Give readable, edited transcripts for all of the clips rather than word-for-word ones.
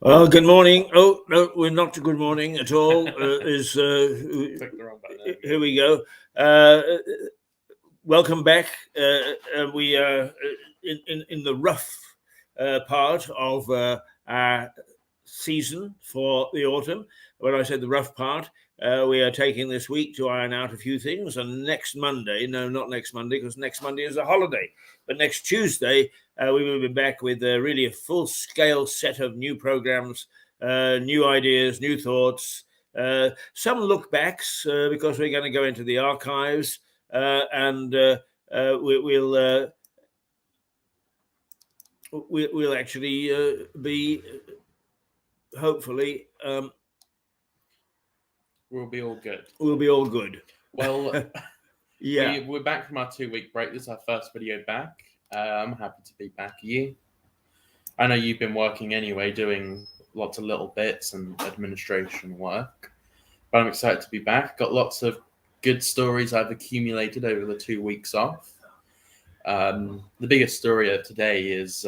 Well, good morning. Oh, no, we're not good morning at all. Clicked the wrong button. Here we go. Welcome back. We are in the rough part of our season for the autumn. When I said the rough part, we are taking this week to iron out a few things. And next Monday, no, not next Monday, because next Monday is a holiday. But next Tuesday, we will be back with really a full-scale set of new programs, new ideas, new thoughts, some look-backs, because we're going to go into the archives, and we'll actually be, hopefully, We'll be all good. We'll be all good. Well, yeah, we're back from our 2-week break. This is our first video back. I'm happy to be back. You? I know you've been working anyway, doing lots of little bits and administration work, but I'm excited to be back. Got lots of good stories I've accumulated over the 2 weeks off. The biggest story of today is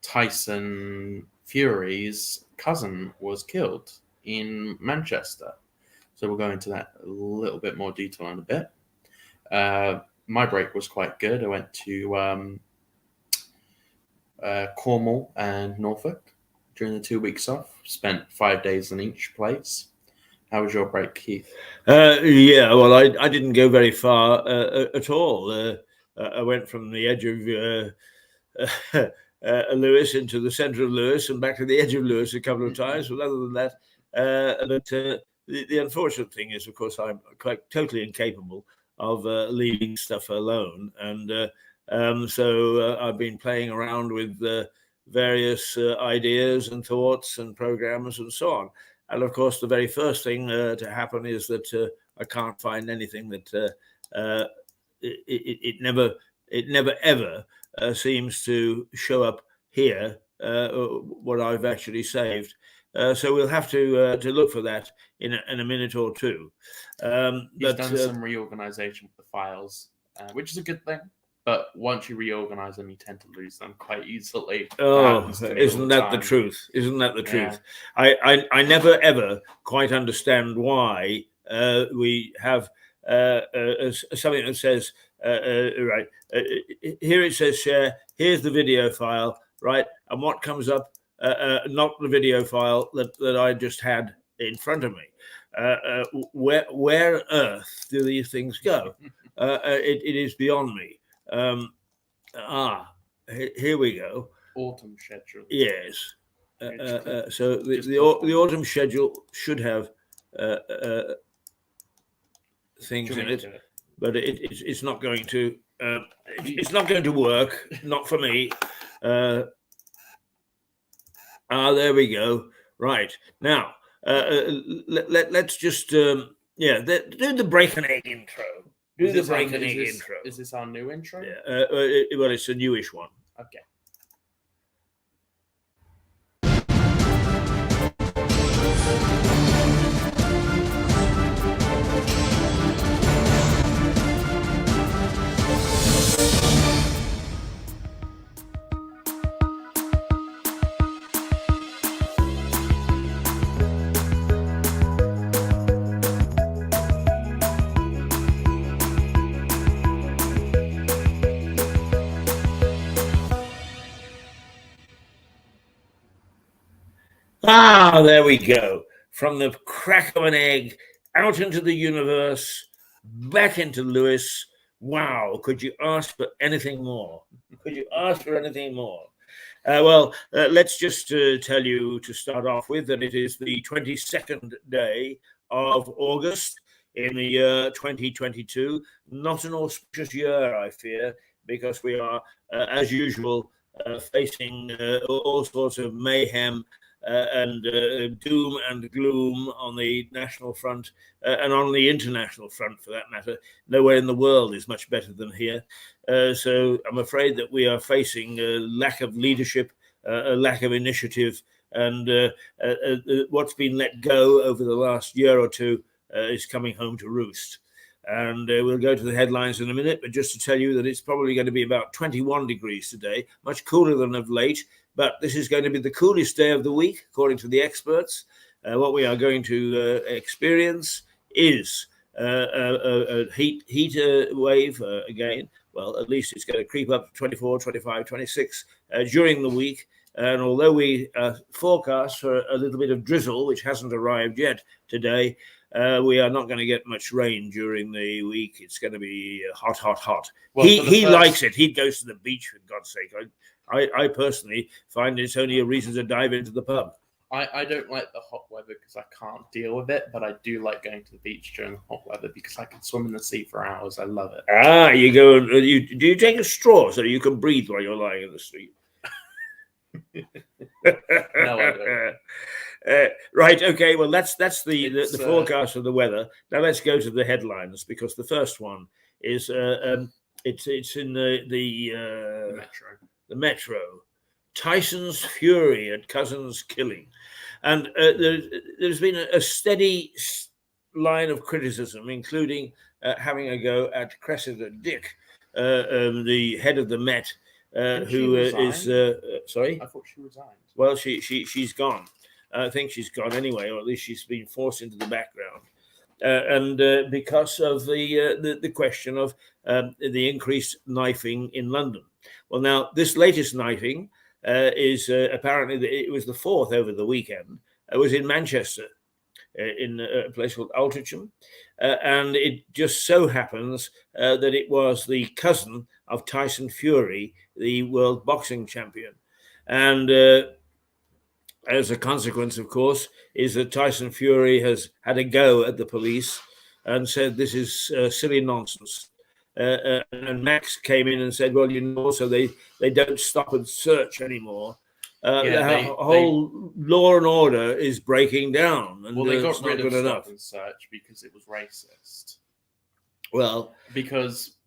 Tyson Fury's cousin was killed in Manchester. So we'll go into that a little bit more detail in a bit. My break was quite good. I went to Cornwall and Norfolk during the 2 weeks off. Spent 5 days in each place. How was your break, Keith? Yeah, well, I didn't go very far at all. I went from the edge of Lewis into the centre of Lewis and back to the edge of Lewis a couple of times. But other than that, the unfortunate thing is, of course, I'm quite totally incapable of leaving stuff alone. And so I've been playing around with various ideas and thoughts and programs and so on. And of course, the very first thing to happen is that I can't find anything that it never ever seems to show up here, what I've actually saved. So we'll have to look for that in a minute or two. He's done some reorganization with the files, which is a good thing. But once you reorganize them, you tend to lose them quite easily. Oh, isn't that the truth? Isn't that the truth? I never ever quite understand why we have something that says right here it says share. Here's the video file, right? And what comes up? Not the video file that I just had in front of me. Where on earth do these things go? It is beyond me. Here we go. Autumn schedule. Yes. So the autumn schedule should have things in it, but it's not going to. It's not going to work. Not for me. There we go. Right now, let's just do the break and egg intro. Do the break and egg intro. Is this our new intro? Yeah. Well, it's a newish one. Okay. There we go. From the crack of an egg, out into the universe, back into Lewis. Wow, could you ask for anything more? Could you ask for anything more? Let's just tell you to start off with that it is the 22nd day of August in the year 2022. Not an auspicious year, I fear, because we are, as usual, facing all sorts of mayhem and doom and gloom on the national front and on the international front, for that matter. Nowhere in the world is much better than here. So I'm afraid that we are facing a lack of leadership, a lack of initiative, and what's been let go over the last year or two is coming home to roost. And we'll go to the headlines in a minute, but just to tell you that it's probably going to be about 21 degrees today, much cooler than of late. But this is going to be the coolest day of the week, according to the experts. What we are going to experience is a heat wave again. Well, at least it's going to creep up to 24, 25, 26 during the week. And although we forecast for a little bit of drizzle, which hasn't arrived yet today, we are not going to get much rain during the week. It's going to be hot, hot, hot. Well, he likes it. He goes to the beach, for God's sake. I personally find it's only a reason to dive into the pub. I don't like the hot weather because I can't deal with it, but I do like going to the beach during the hot weather because I can swim in the sea for hours. I love it. Ah, you go and do you take a straw so you can breathe while you're lying in the street? No, I don't. Right. Okay. Well, that's the forecast of the weather. Now let's go to the headlines because the first one is it's in the Metro. The Metro. Tyson's fury at Cousins' killing, and there's been a steady line of criticism, including having a go at Cressida Dick, the head of the Met, who is sorry. I thought she resigned. Well, she's gone. I think she's gone anyway, or at least she's been forced into the background. And because of the question of the increased knifing in London. Well, now this latest knifing is apparently it was the fourth over the weekend. It was in Manchester, in a place called Altrincham, and it just so happens that it was the cousin of Tyson Fury, the world boxing champion, and as a consequence, of course, is that Tyson Fury has had a go at the police and said this is silly nonsense. And Max came in and said, well, so they don't stop and search anymore. The whole law and order is breaking down. And, well, they got rid of stop and search because it was racist. Well, because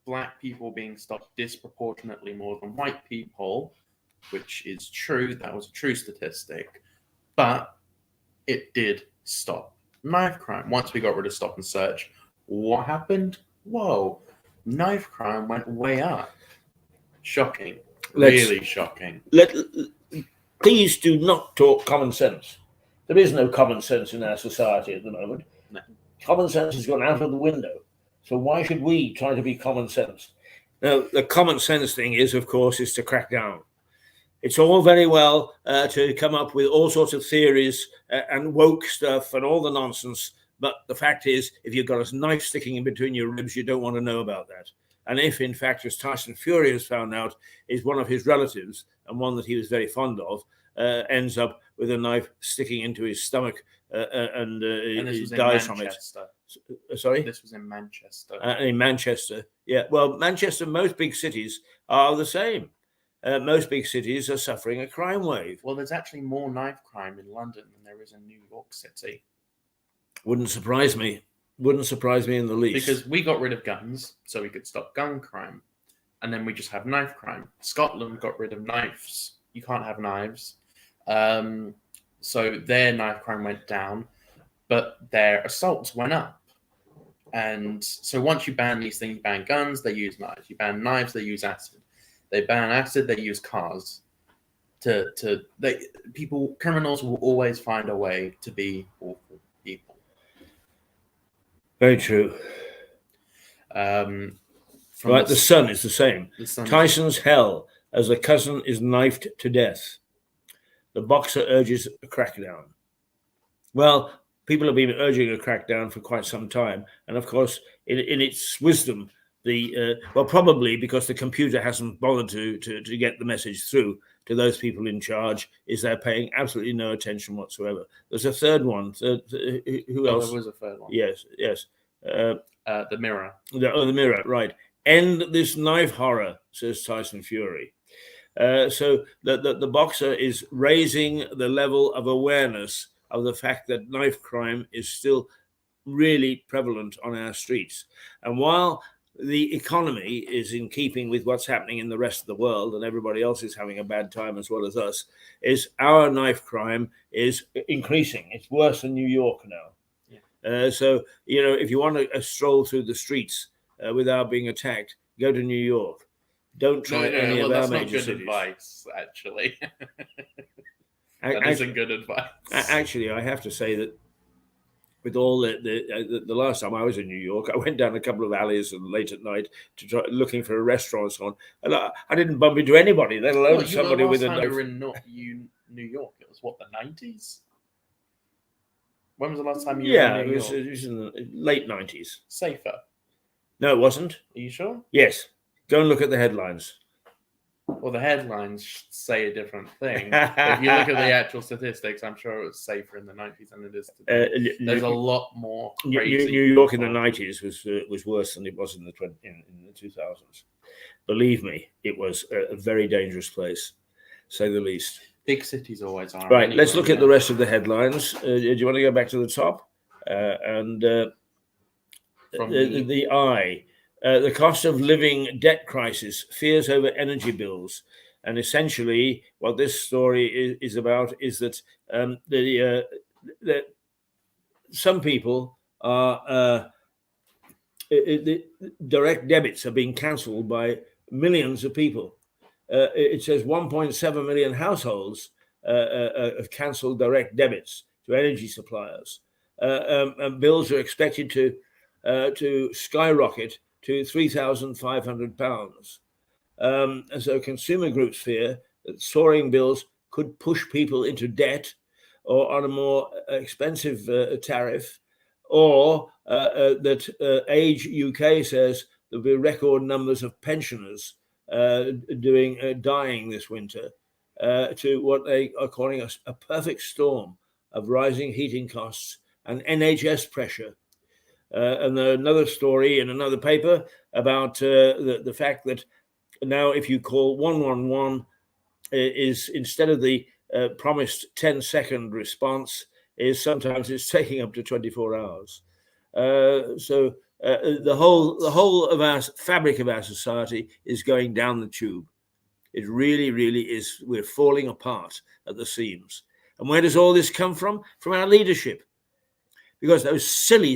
black people being stopped disproportionately more than white people, which is true. That was a true statistic. But it did stop knife crime. Once we got rid of stop and search, what happened? Whoa, knife crime went way up. Shocking. Really shocking. Please do not talk common sense. There is no common sense in our society at the moment. No. Common sense has gone out of the window. So why should we try to be common sense? Now, the common sense thing is, of course, is to crack down. It's all very well to come up with all sorts of theories and woke stuff and all the nonsense. But the fact is, if you've got a knife sticking in between your ribs, you don't want to know about that. And if, in fact, as Tyson Fury has found out, is one of his relatives and one that he was very fond of, ends up with a knife sticking into his stomach and he dies from it. Sorry? This was in Manchester. In Manchester, yeah. Well, Manchester, most big cities are the same. Most big cities are suffering a crime wave. Well, there's actually more knife crime in London than there is in New York City. Wouldn't surprise me. Wouldn't surprise me in the least. Because we got rid of guns, so we could stop gun crime. And then we just have knife crime. Scotland got rid of knives. You can't have knives. So their knife crime went down, but their assaults went up. And so once you ban these things, you ban guns, they use knives. You ban knives, they use acid. They ban acid, they use cars. Criminals will always find a way to be awful people. Very true. Right, the Sun is the same. Tyson's hell as a cousin is knifed to death. The boxer urges a crackdown. Well, people have been urging a crackdown for quite some time. And of course, in its wisdom, probably because the computer hasn't bothered to get the message through to those people in charge, is they're paying absolutely no attention whatsoever. There's a third one. Who else? There was a third one. Yes. The Mirror. The Mirror, right. End this knife horror, says Tyson Fury. So the boxer is raising the level of awareness of the fact that knife crime is still really prevalent on our streets. And while the economy is in keeping with what's happening in the rest of the world and everybody else is having a bad time as well as us, is our knife crime is increasing. It's worse than New York now. So, if you want a stroll through the streets without being attacked, go to New York. Don't try any of our that's not major good cities. advice, actually. That Actually, isn't good advice. Actually, I have to say that with all the last time I was in New York, I went down a couple of alleys late at night to try looking for a restaurant and so on, and I didn't bump into anybody, let alone somebody with a knife. You were in New York. It was what, the 90s? When was the last time you were in New York? It was in the late 90s. Safer. No, it wasn't. Are you sure? Yes. Go and look at the headlines. Well, the headlines say a different thing. If you look at the actual statistics, I'm sure it was safer in the 90s than it is today. There's a lot more crazy. New York in the 90s was worse than it was in the 2000s. Believe me, it was a very dangerous place, say the least. Big cities always are. Right, anyway, let's look at the rest of the headlines. Do you want to go back to the top? The I. The cost of living debt crisis, fears over energy bills. And essentially, what this story is about is that some people are the direct debits are being cancelled by millions of people. It says 1.7 million households have cancelled direct debits to energy suppliers, and bills are expected to skyrocket to £3,500. And so consumer groups fear that soaring bills could push people into debt or on a more expensive tariff, or that Age UK says there'll be record numbers of pensioners dying this winter to what they are calling a perfect storm of rising heating costs and NHS pressure. And another story in another paper about the fact that now if you call 111 is instead of the promised 10-second response, is sometimes it's taking up to 24 hours. So the whole of our fabric of our society is going down the tube. It really, really is. We're falling apart at the seams. And where does all this come from? From our leadership. Because those silly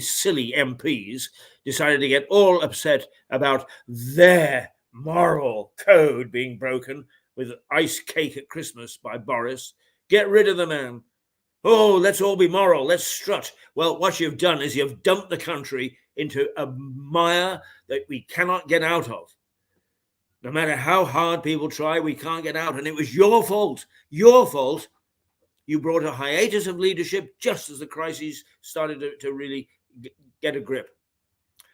MPs decided to get all upset about their moral code being broken with ice cake at Christmas by Boris. Get rid of the man. Oh, let's all be moral. Let's strut. Well, what you've done is you've dumped the country into a mire that we cannot get out of. No matter how hard people try, we can't get out. And it was your fault. Your fault. You brought a hiatus of leadership just as the crises started to really get a grip.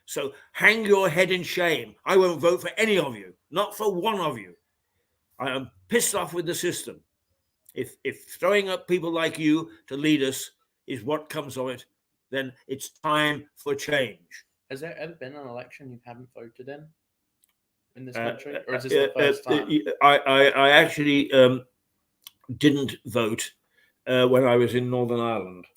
So hang your head in shame. I won't vote for any of you, not for one of you. I am pissed off with the system. If throwing up people like you to lead us is what comes of it, then it's time for change. Has there ever been an election you haven't voted in this country? Or is this the first time? I actually didn't vote when I was in Northern Ireland,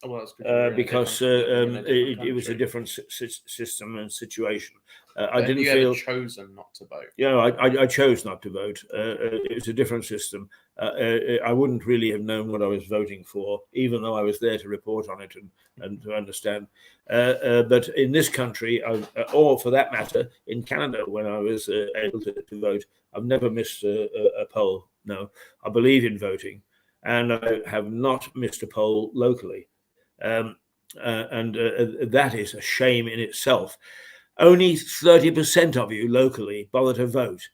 because it was a different system and situation. I didn't feel chosen not to vote. Yeah, I chose not to vote. It was a different system. I wouldn't really have known what I was voting for, even though I was there to report on it and to understand. But in this country, or for that matter, in Canada, when I was able to vote, I've never missed a poll. No, I believe in voting. And I have not missed a poll locally. And that is a shame in itself. Only 30% of you locally bother to vote.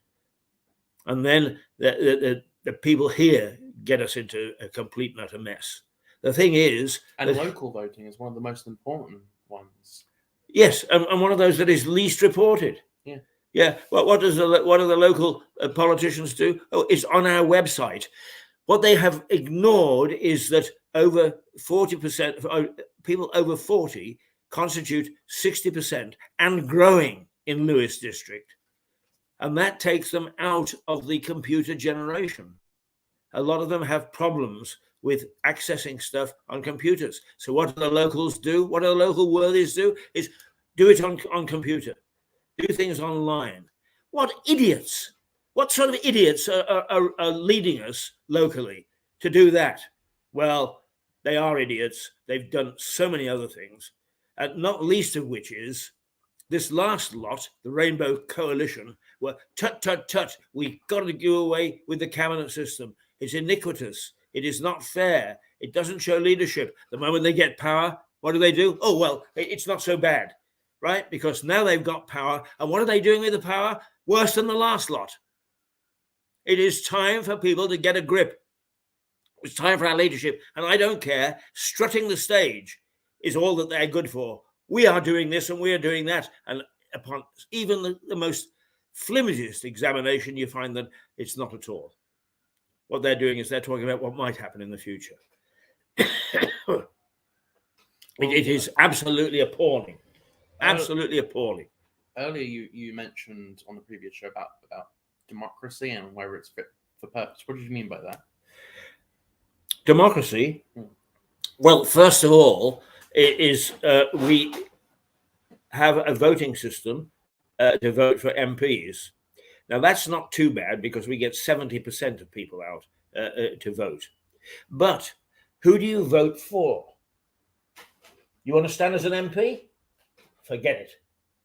And then the people here get us into a complete and utter mess. The thing is... And local voting is one of the most important ones. Yes, and one of those that is least reported. Yeah. Yeah. Well, what do the local politicians do? Oh, it's on our website. What they have ignored is that over 40% of people over 40 constitute 60% and growing in Lewis District. And that takes them out of the computer generation. A lot of them have problems with accessing stuff on computers. So what do the locals do? What do the local worthies do? Is do it on computer. Do things online. What idiots! What sort of idiots are leading us locally to do that? Well, they are idiots. They've done so many other things. not least of which is this last lot, the Rainbow Coalition, were tut, tut, tut. We've got to do away with the cabinet system. It's iniquitous. It is not fair. It doesn't show leadership. The moment they get power, what do? Oh, well, it's not so bad, right? Because now they've got power. And what are they doing with the power? Worse than the last lot. It is time for people to get a grip. It's time for our leadership. And I don't care. Strutting the stage is all that they're good for. We are doing this and we are doing that. And upon even the most flimsiest examination, you find that it's not at all. What they're doing is they're talking about what might happen in the future. It is absolutely appalling. Absolutely appalling. Earlier, you mentioned on the previous show about democracy and whether it's fit for purpose. What did you mean by that? Democracy? Well, first of all, it is we have a voting system to vote for MPs. Now, that's not too bad because we get 70% of people out to vote. But who do you vote for? You want to stand as an MP? Forget it.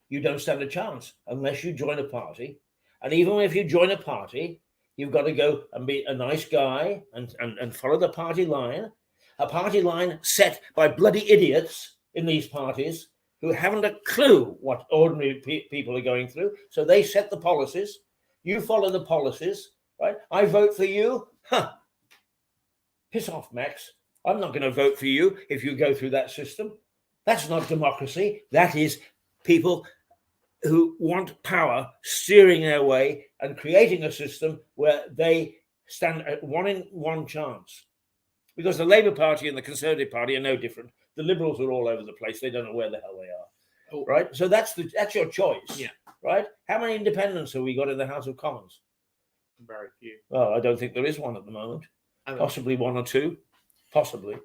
You don't stand a chance unless you join a party. And even if you join a party, you've got to go and be a nice guy and follow the party line. A party line set by bloody idiots in these parties who haven't a clue what ordinary people are going through. So they set the policies. You follow the policies, right? I vote for you. Huh. Piss off, Max. I'm not going to vote for you if you go through that system. That's not democracy. That is people who want power steering their way and creating a system where they stand at 1 in 1 chance. Because the Labour Party and the Conservative Party are no different. The Liberals are all over the place. They don't know where the hell they are. Oh. Right? So that's your choice. Yeah. Right? How many independents have we got in the House of Commons? Very few. Well, I don't think there is one at the moment. Possibly 1 or 2. Possibly.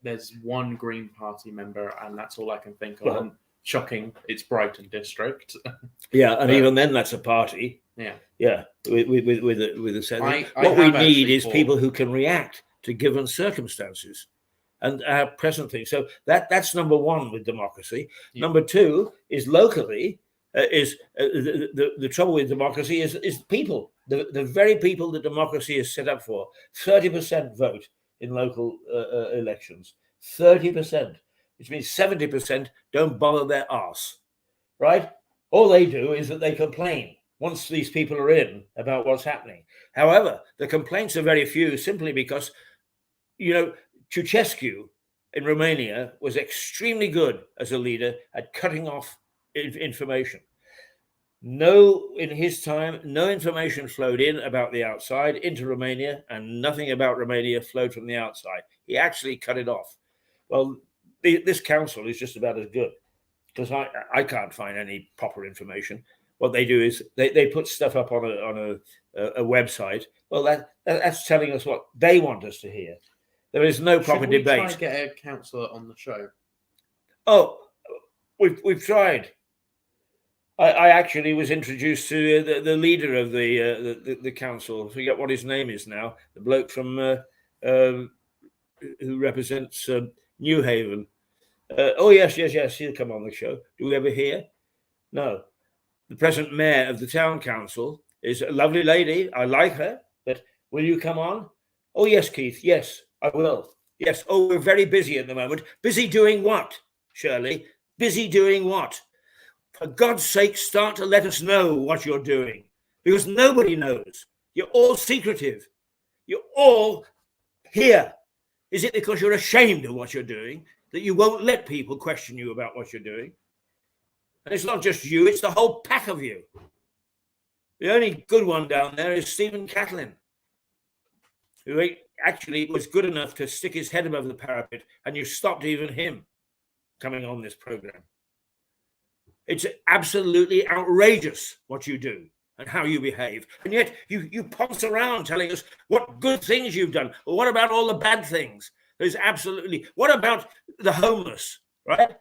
There's one Green Party member, and that's all I can think of. Well, shocking. It's Brighton District. Yeah, and even then, that's a party. Yeah. Yeah. With a sense. What we need is people who can react to given circumstances and our present thing. So that's number one with democracy. Yeah. Number two is locally the trouble with democracy is people, the very people that democracy is set up for. 30% vote in local elections, 30%, which means 70% don't bother their arse, right? All they do is that they complain once these people are in about what's happening. However, the complaints are very few simply because, Ceausescu in Romania was extremely good as a leader at cutting off information. In his time, no information flowed in about the outside into Romania, and nothing about Romania flowed from the outside. He actually cut it off. Well, this council is just about as good, because I can't find any proper information. What they do is they put stuff up on a website. Well, that's telling us what they want us to hear. There is no proper debate. Should we try and get a councillor on the show? Oh, we've tried. I actually was introduced to the leader of the council. I forget what his name is now. The bloke from who represents New Haven. Yes. He'll come on the show. Do we ever hear? No. The present mayor of the town council is a lovely lady. I like her. But will you come on? Oh, yes, Keith. Yes, I will. Yes. Oh, we're very busy at the moment. Busy doing what, Shirley? Busy doing what? For God's sake, start to let us know what you're doing, because nobody knows. You're all secretive. You're all here. Is it because you're ashamed of what you're doing that you won't let people question you about what you're doing? And it's not just you, it's the whole pack of you. The only good one down there is Stephen Catlin, who actually was good enough to stick his head above the parapet, and you stopped even him coming on this program. It's absolutely outrageous what you do and how you behave. And yet you ponce around telling us what good things you've done. Well, what about all the bad things? There's absolutely... What about the homeless, right?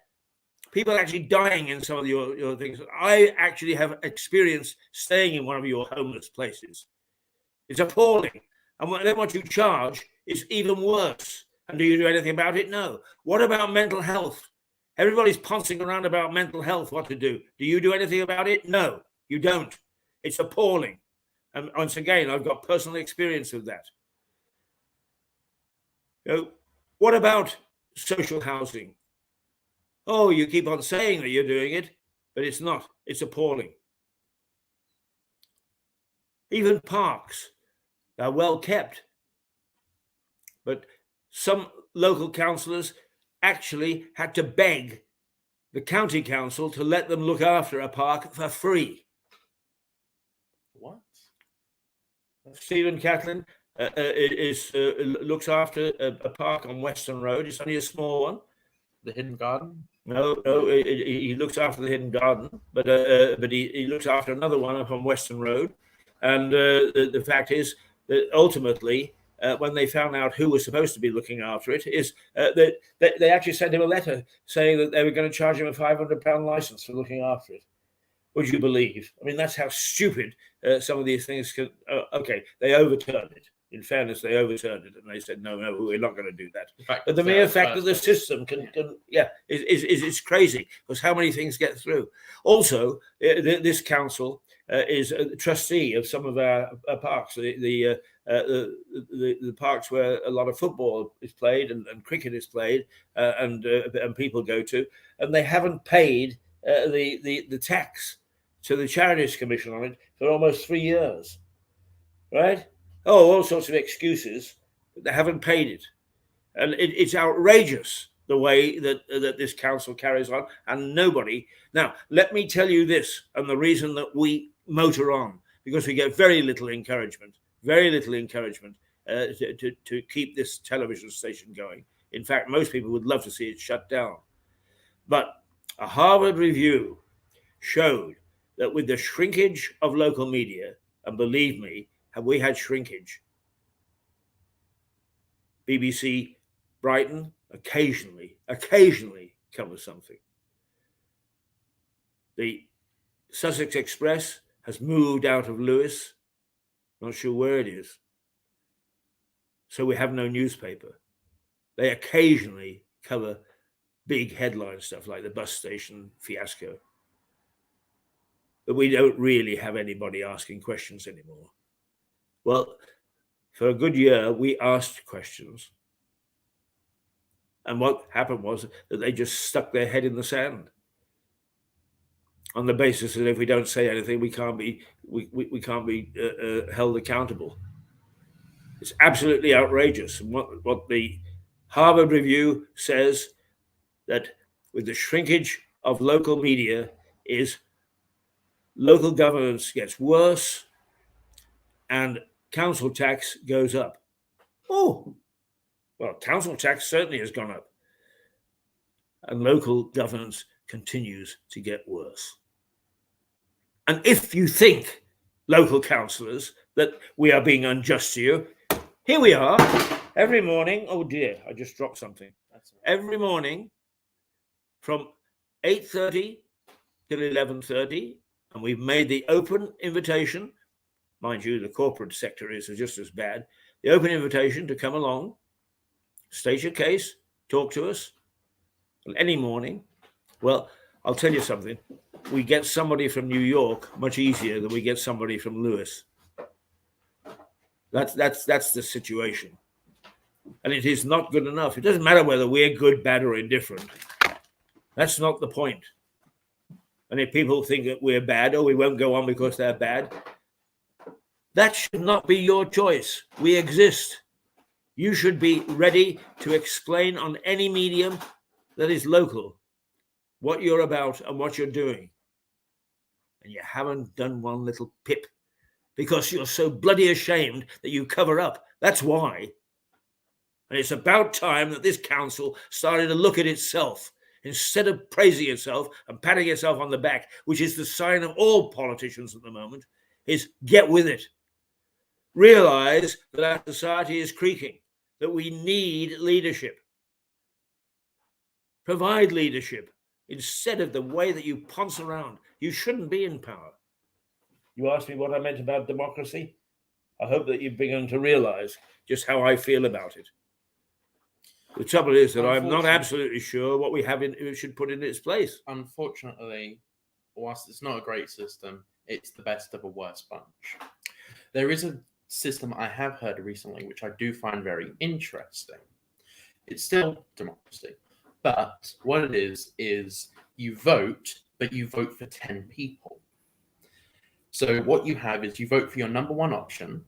People actually dying in some of your things. I actually have experience staying in one of your homeless places. It's appalling. And then what you charge is even worse. And do you do anything about it? No. What about mental health? Everybody's pouncing around about mental health, what to do. Do you do anything about it? No, you don't. It's appalling. And once again, I've got personal experience of that. What about social housing? Oh, you keep on saying that you're doing it, but it's not. It's appalling. Even parks are well kept. But some local councillors actually had to beg the county council to let them look after a park for free. What? Stephen Catlin looks after a park on Western Road. It's only a small one. The Hidden Garden? No, he looks after the Hidden Garden, but he looks after another one up on Western Road. And the fact is that ultimately, when they found out who was supposed to be looking after it, is that they actually sent him a letter saying that they were going to charge him a £500 license for looking after it. Would you believe? I mean, that's how stupid some of these things can. Okay, they overturned it. In fairness, they overturned it, and they said, "No, we're not going to do that." But the mere fact that the system is crazy, because how many things get through? Also, this council is a trustee of some of our parks, the parks where a lot of football is played and cricket is played, and people go to, and they haven't paid the tax to the Charities Commission on it for almost 3 years, right? Oh, all sorts of excuses, but they haven't paid it. And it's outrageous the way that this council carries on, and nobody. Now, let me tell you this, and the reason that we motor on, because we get very little encouragement to keep this television station going. In fact, most people would love to see it shut down. But a Harvard review showed that with the shrinkage of local media, and believe me, have we had shrinkage? BBC Brighton occasionally covers something. The Sussex Express has moved out of Lewes, not sure where it is. So we have no newspaper. They occasionally cover big headline stuff like the bus station fiasco. But we don't really have anybody asking questions anymore. Well, for a good year, we asked questions. And what happened was that they just stuck their head in the sand on the basis that if we don't say anything, we can't be held accountable. It's absolutely outrageous. And what the Harvard Review says, that with the shrinkage of local media, is local governance gets worse and council tax goes up. Oh, well, council tax certainly has gone up. And local governance continues to get worse. And if you think, local councillors, that we are being unjust to you, here we are every morning. Oh dear, I just dropped something. Every morning from 8:30 till 11:30, and we've made the open invitation. Mind you, the corporate sector is just as bad. The open invitation to come along, state your case, talk to us any morning. Well, I'll tell you something. We get somebody from New York much easier than we get somebody from Lewes. That's the situation. And it is not good enough. It doesn't matter whether we're good, bad, or indifferent. That's not the point. And if people think that we're bad or we won't go on because they're bad, that should not be your choice. We exist. You should be ready to explain on any medium that is local what you're about and what you're doing. And you haven't done one little pip because you're so bloody ashamed that you cover up. That's why. And it's about time that this council started to look at itself instead of praising itself and patting itself on the back, which is the sign of all politicians at the moment, is get with it. Realize that our society is creaking, that we need leadership. Provide leadership instead of the way that you ponce around. You shouldn't be in power. You asked me what I meant about democracy. I hope that you've begun to realize just how I feel about it. The trouble is that I'm not Unfortunately- absolutely sure what we have in should put in its place. Unfortunately, whilst it's not a great system, it's the best of a worst bunch. There is a system I have heard recently, which I do find very interesting. It's still democracy, but what it is you vote, but you vote for 10 people. So what you have is you vote for your number one option,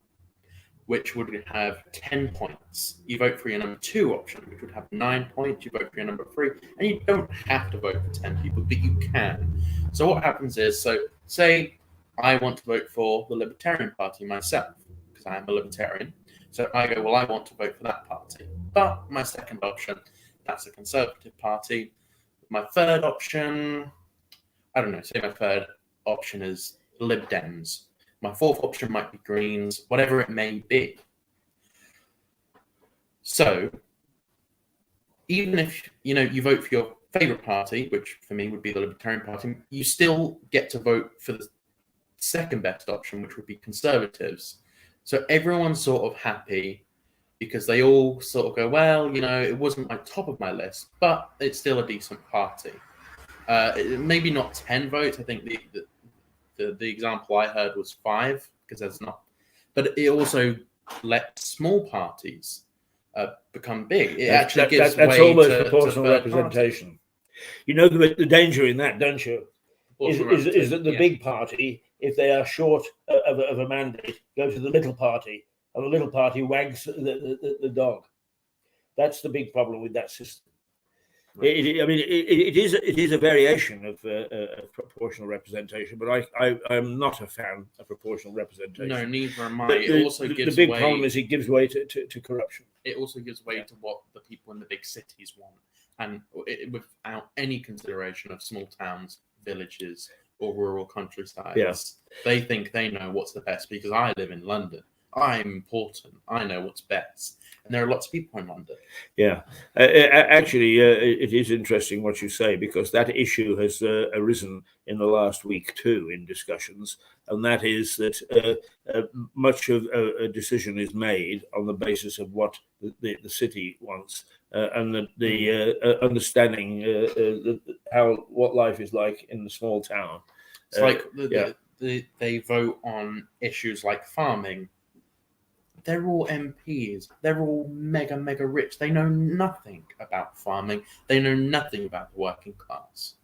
which would have 10 points. You vote for your number two option, which would have 9 points. You vote for your number three, and you don't have to vote for 10 people, but you can. So what happens is, so say I want to vote for the Libertarian Party myself, because I am a Libertarian. So I go, well, I want to vote for that party. But my second option, that's the Conservative Party. My third option, I don't know, say my third option is Lib Dems. My fourth option might be Greens, whatever it may be. So, even if you vote for your favorite party, which for me would be the Libertarian Party, you still get to vote for the second best option, which would be Conservatives. So everyone's sort of happy because they all sort of go, well, it wasn't my top of my list, but it's still a decent party. Maybe not 10 votes. I think the example I heard was 5, because there's not. But it also let small parties become big. It actually gives that's way almost to proportional third representation. parties. You know the danger in that, don't you? Is that the Yeah. big party, if they are short of a mandate, go to the little party, and the little party wags the dog. That's the big problem with that system. Right. It is a variation of proportional representation, but I'm not a fan of proportional representation. No, neither am I. The, It also gives the big way. problem is it gives way to corruption. It also gives way to what the people in the big cities want, and without any consideration of small towns, villages, or rural countrysides. Yeah. They think they know what's the best because I live in London. I'm important. I know what's best. And there are lots of people in London. Yeah, actually, it is interesting what you say, because that issue has arisen in the last week too in discussions, and that is that much of a decision is made on the basis of what the city wants, and the understanding what life is like in the small town. It's like they vote on issues like farming. They're all MPs. They're all mega, mega rich. They know nothing about farming. They know nothing about the working class.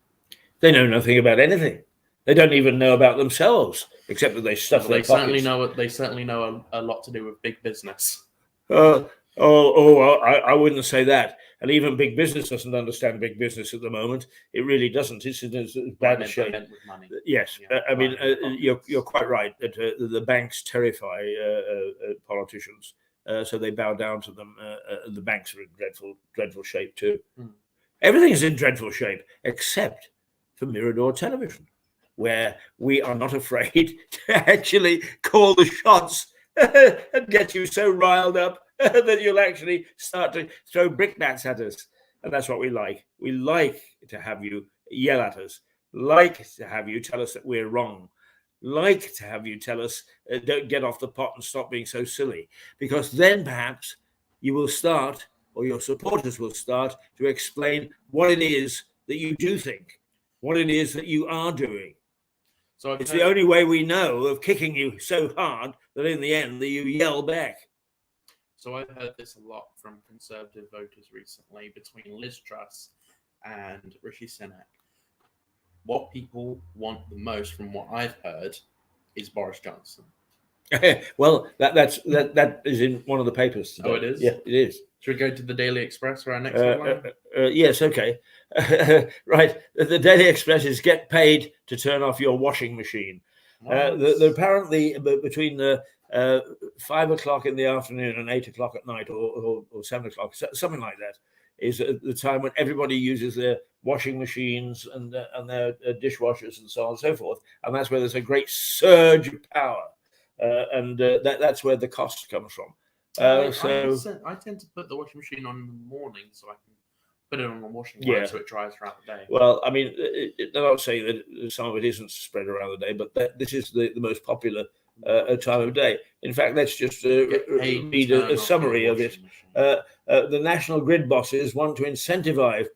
They know nothing about anything. They don't even know about themselves, except that they stuff their pockets. They certainly know a lot to do with big business. I wouldn't say that. And even big business doesn't understand big business at the moment. It really doesn't. It's in bad shape. With money. Yes, you're quite right that the banks terrify politicians, so they bow down to them. The banks are in dreadful shape too. Everything is in dreadful shape except for Mirador Television, where we are not afraid to actually call the shots and get you so riled up that you'll actually start to throw brickbats at us. And that's what we like. We like to have you yell at us, like to have you tell us that we're wrong, like to have you tell us, don't get off the pot and stop being so silly. Because then perhaps you will start, or your supporters will start, to explain what it is that you do think, what it is that you are doing. So it's the only way we know of kicking you so hard that in the end that you yell back. So I've heard this a lot from Conservative voters recently between Liz Truss and Rishi Sunak. What people want the most, from what I've heard, is Boris Johnson. Well, that is in one of the papers today. Oh, it is? Yeah, it is. Should we go to the Daily Express for our next headline? Yes, okay. Right. The Daily Express is get paid to turn off your washing machine. Apparently, between the 5 o'clock in the afternoon and 8 o'clock at night, or 7 o'clock, something like that, is the time when everybody uses their washing machines and their dishwashers and so on and so forth. And that's where there's a great surge of power. That's where the cost comes from. I tend to put the washing machine on in the morning so I can put it on the washing line so it dries throughout the day. Well, I mean, they're not saying that some of it isn't spread around the day, but this is the most popular time of day. In fact, let's just read a summary of it. The national grid bosses want to incentivize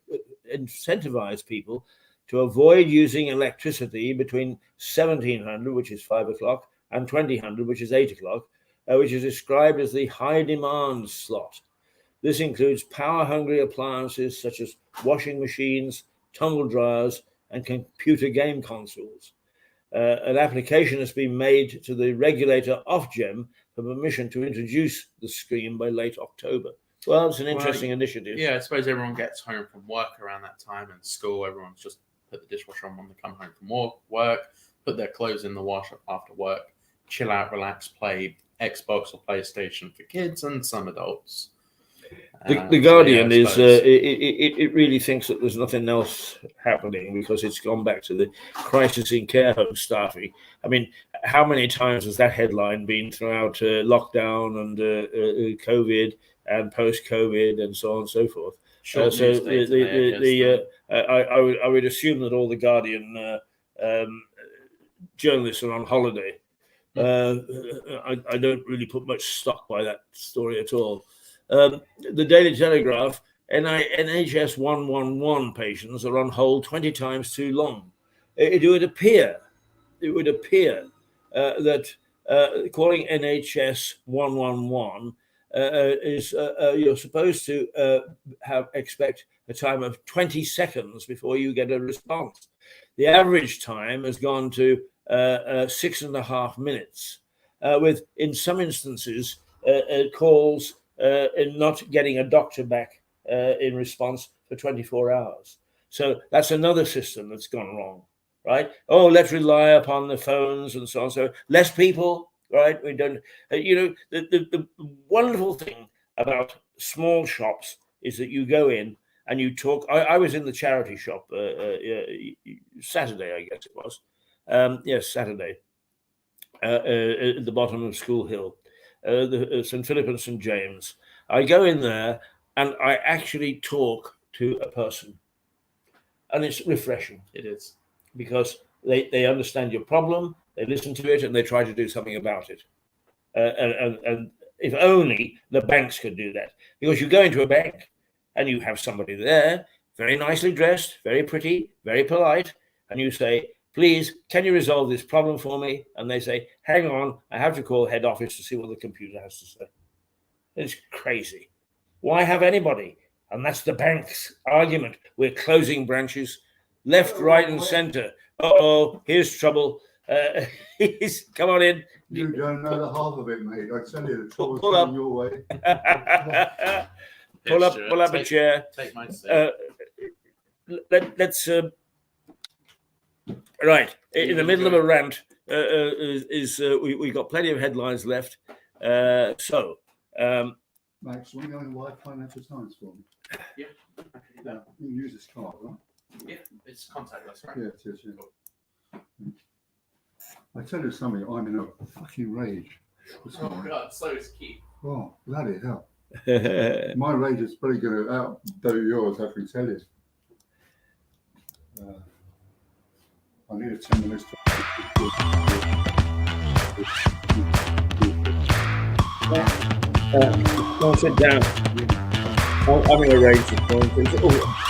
people to avoid using electricity between 1700, which is 5 o'clock, and 2000, which is 8 o'clock, which is described as the high demand slot. This includes power-hungry appliances such as washing machines, tumble dryers, and computer game consoles. An application has been made to the regulator Ofgem for permission to introduce the scheme by late October. Well, it's an interesting initiative. Yeah, I suppose everyone gets home from work around that time, and school, everyone's just put the dishwasher on when they come home from work, put their clothes in the wash after work, chill out, relax, play Xbox or PlayStation for kids and some adults. The Guardian it really thinks that there's nothing else happening because it's gone back to the crisis in care home staffing. I mean, how many times has that headline been throughout lockdown and COVID and post-COVID and so on and so forth? I would assume that all the Guardian journalists are on holiday. I don't really put much stock by that story at all. The Daily Telegraph, NHS 111 patients are on hold 20 times too long. It would appear that calling NHS 111 is you're supposed to expect a time of 20 seconds before you get a response. The average time has gone to 6.5 minutes, with in some instances calls not getting a doctor back in response for 24 hours. So that's another system that's gone wrong, right? Oh, let's rely upon the phones and so on. So less people, right? We don't, the wonderful thing about small shops is that you go in and you talk. I was in the charity shop Saturday, I guess it was. Yes, Saturday, at the bottom of School Hill. St. Philip and St. James. I go in there and I actually talk to a person, and it's refreshing. It is, because they understand your problem, they listen to it, and they try to do something about it. And if only the banks could do that, because you go into a bank and you have somebody there, very nicely dressed, very pretty, very polite, and you say, "Please, can you resolve this problem for me?" And they say, "Hang on, I have to call head office to see what the computer has to say." It's crazy. Why have anybody? And that's the bank's argument. We're closing branches left, right, and center. Uh-oh, here's trouble. Come on in. You don't know the half of it, mate. I tell you, the trouble's Pull up. coming your way. Pull up a chair. Take my seat. Let's right in the middle of a rant. We got plenty of headlines left. Max, want to go in Live Financial Times for me? Yeah. Yeah, you can use this card, right? Yeah, it's contactless, right? Yeah, it is, yeah. I tell you something, I'm in a fucking rage this Oh morning. god, so is Keith. Oh, bloody hell. My rage is probably going to outdo yours, I can tell you. I need a 10 minutes to... Go and sit down. I'm in a rage this morning. Oh.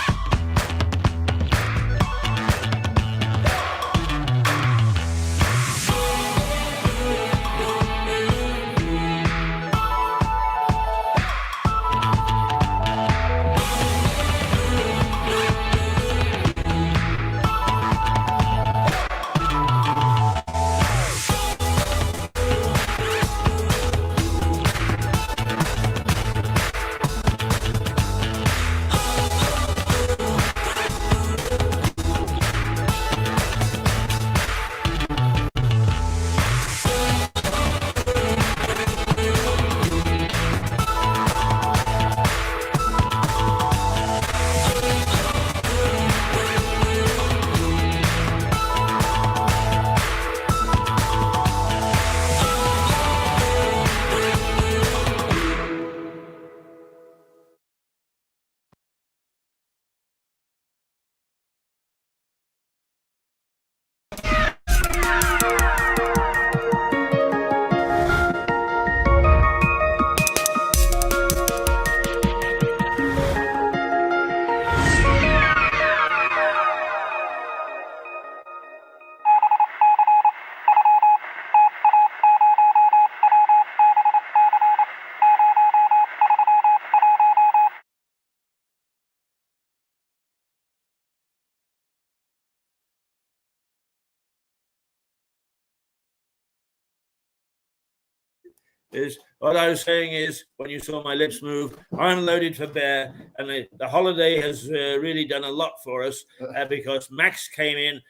is what I was saying is, when you saw my lips move, I'm loaded for bear, and the holiday has really done a lot for us because Max came in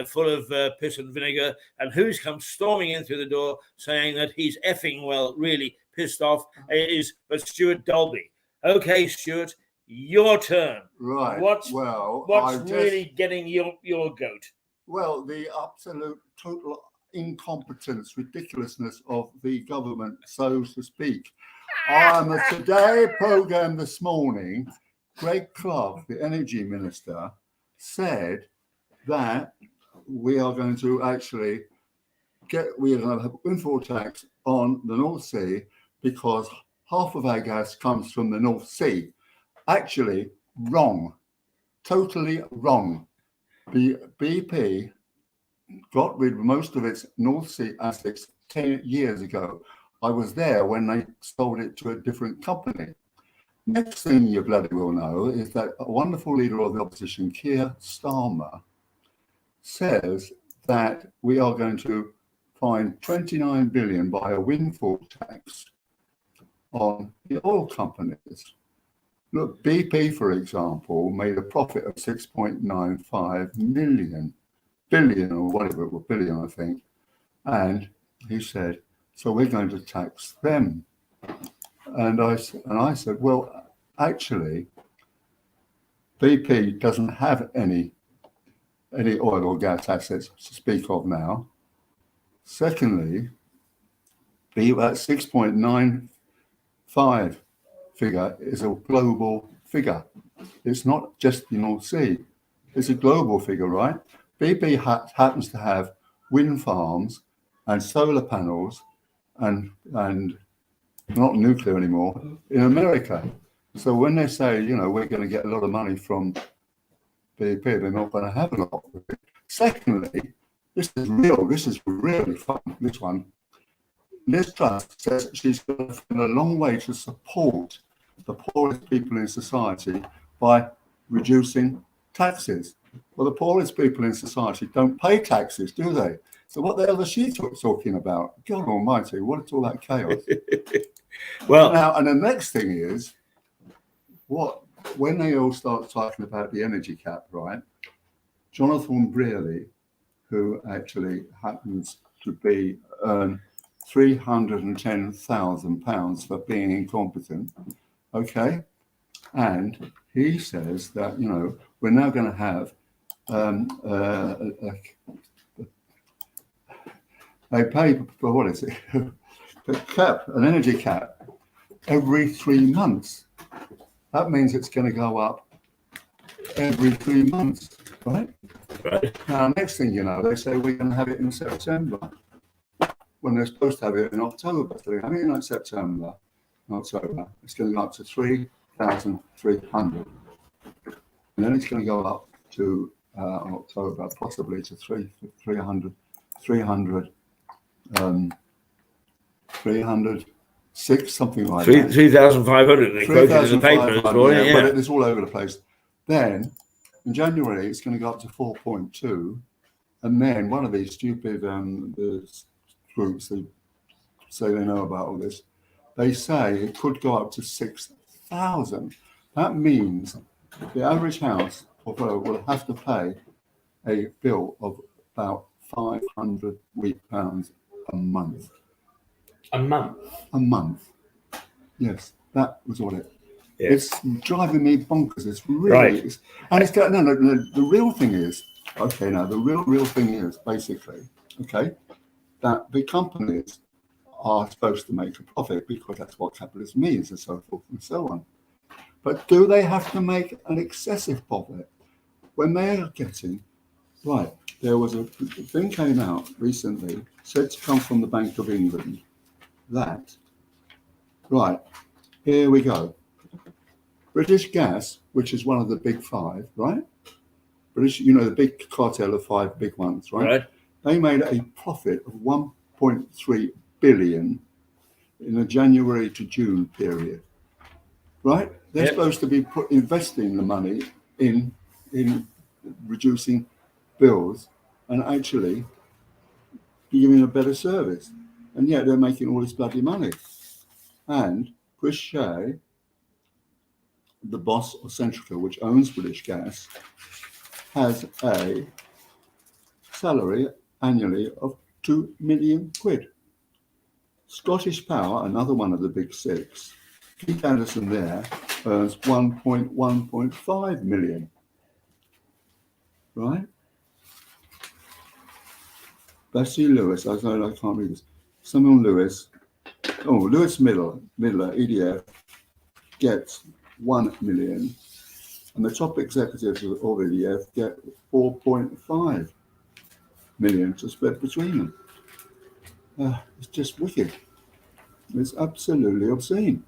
full of piss and vinegar, and who's come storming in through the door saying that he's effing well, really pissed off, is but Stuart Dolby. Okay, Stuart, your turn. Right. What's I've really getting your goat? Well, the absolute total incompetence, ridiculousness of the government, so to speak. On the Today program this morning, Greg Clark, the energy minister, said that we are going to actually we are going to have windfall tax on the North Sea because half of our gas comes from the North Sea. Actually, wrong. Totally wrong. The BP got rid of most of its North Sea assets 10 years ago. I was there when they sold it to a different company. Next thing you bloody well know is that a wonderful leader of the opposition, Keir Starmer, says that we are going to find 29 billion by a windfall tax on the oil companies. Look, BP, for example, made a profit of 6.95 billion or whatever, billion, I think. And he said, so we're going to tax them. And I said, well, actually, BP doesn't have any oil or gas assets to speak of now. Secondly, that 6.95 figure is a global figure. It's not just the North Sea. It's a global figure, right? BP happens to have wind farms and solar panels and not nuclear anymore in America. So when they say, we're going to get a lot of money from BP, they're not going to have a lot of it. Secondly, this is really fun, this one. Liz Truss says she's going to find a long way to support the poorest people in society by reducing taxes. Well, the poorest people in society don't pay taxes, do they? So what the hell is she talking about? God almighty, what's all that chaos? Well, now, and the next thing is, when they all start talking about the energy cap, right? Jonathan Brearley, who actually happens to earn £310,000 for being incompetent, okay? And he says that, we're now going to have they pay for what is it? An energy cap every 3 months. That means it's going to go up every 3 months, right? Right. Now, next thing you know, they say we're going to have it in September when they're supposed to have it in October. So they're having it in September, October. It's going to go up to 3,300. And then it's going to go up to October, possibly to 306, something like that. 3,500, they quoted in the paper this morning, But it's all over the place. Then, in January, it's going to go up to 4.2. And then one of these stupid groups that say they know about all this, they say it could go up to 6,000. That means the average house will have to pay a bill of about £500 a month. A month? A month. Yes, that was what it. Yes. It's driving me bonkers. It's really, right. And it's got no. The real thing is, okay. Now the real thing is basically, okay, that the companies are supposed to make a profit because that's what capitalism means, and so forth and so on. But do they have to make an excessive profit when they are getting right? There was a thing came out recently, said to come from the Bank of England, that right here we go. British Gas, which is one of the big five, right? British, the big cartel of five big ones, right? Right. They made a profit of 1.3 billion in the January to June period, right? They're supposed to be investing the money in reducing bills and actually giving a better service. and yet they're making all this bloody money. And Chris Shea, the boss of Centrica, which owns British Gas, has a salary annually of 2 million quid. Scottish Power, another one of the big six, Keith Anderson there earns 1.5 million. Right? Bessie Lewis, I can't read this. Samuel Lewis, Lewis Midler, EDF, gets 1 million, and the top executives of EDF get 4.5 million to split between them. It's just wicked. It's absolutely obscene.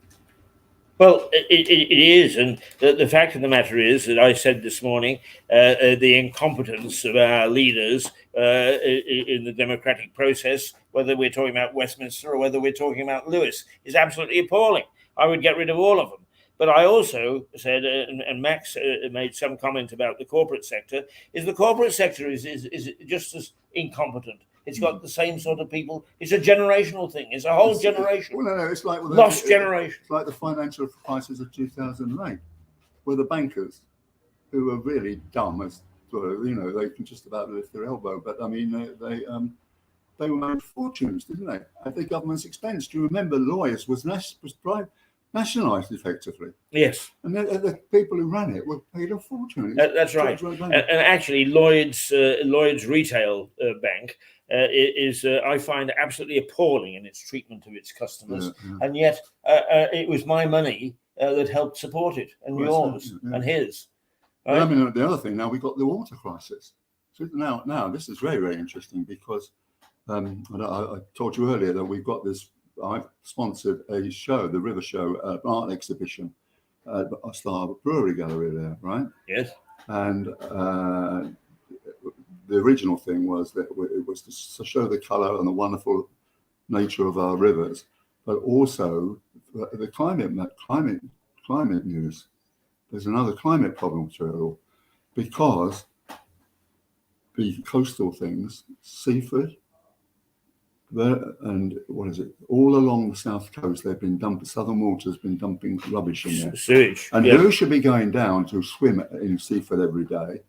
Well, it is, and the fact of the matter is that I said this morning the incompetence of our leaders in the democratic process, whether we're talking about Westminster or whether we're talking about Lewis, is absolutely appalling. I would get rid of all of them. But I also said, and Max made some comment about the corporate sector, is the corporate sector is just as incompetent. It's got the same sort of people. It's a generational thing. It's a whole generation. Well, no, it's like lost generation. It's like the financial crisis of 2008, where the bankers, who were really dumb, as they can just about lift their elbow. But I mean, they made fortunes, didn't they, at the government's expense? Do you remember Lloyds was nationalised effectively? Yes. And the people who ran it were paid a fortune. That's right. And actually, Lloyds Retail Bank is I find absolutely appalling in its treatment of its customers, and yet it was my money that helped support it, and yours, and his. Right? I mean, the other thing, now we've got the water crisis. So now this is very, very interesting because I told you earlier that we've got this. I've sponsored a show, the River Show, art exhibition at Star Brewery Gallery there, right? Yes. And the original thing was that it was to show the colour and the wonderful nature of our rivers, but also the climate news. There's another climate problem to it all, because the coastal things, Seaford, and what is it? All along the south coast, they've been dumping. Southern Water's been dumping rubbish in there. Sewage. And who should be going down to swim in Seaford every day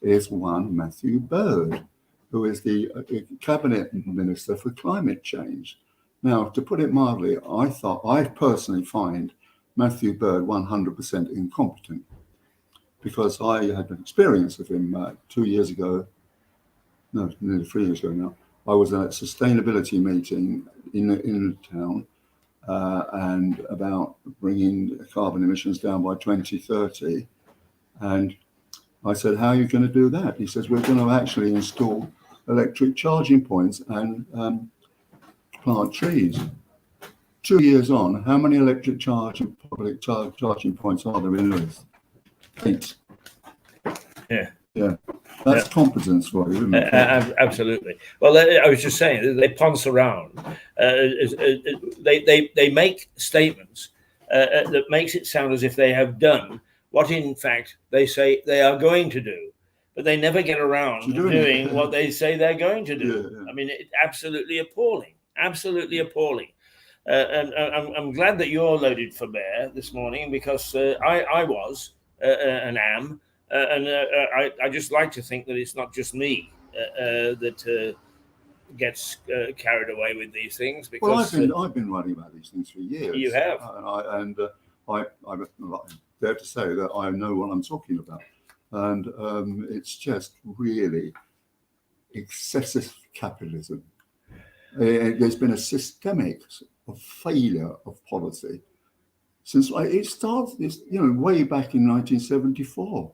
is one Matthew Bird, who is the cabinet minister for climate change. Now, to put it mildly, I personally find Matthew Bird 100% incompetent, because I had an experience with him 2 years ago. No, nearly 3 years ago now. I was at a sustainability meeting in the town and about bringing carbon emissions down by 2030. And I said, how are you going to do that? He says, we're going to actually install electric charging points and plant trees. 2 years on, how many electric public charging points are there in Lewis? 8. Yeah. That's competence for you, isn't it? Absolutely. Well, I was just saying, they ponce around. They make statements that makes it sound as if they have done what, in fact, they say they are going to do, but they never get around to doing what they say they're going to do. Yeah. I mean, it's absolutely appalling. Absolutely appalling. And I'm glad that you're loaded for bear this morning, because I was and am. I just like to think that it's not just me that gets carried away with these things. Because I've been writing about these things for years. You have, I dare to say that I know what I'm talking about, and it's just really excessive capitalism. There's been a systemic failure of policy since it started. Way back in 1974.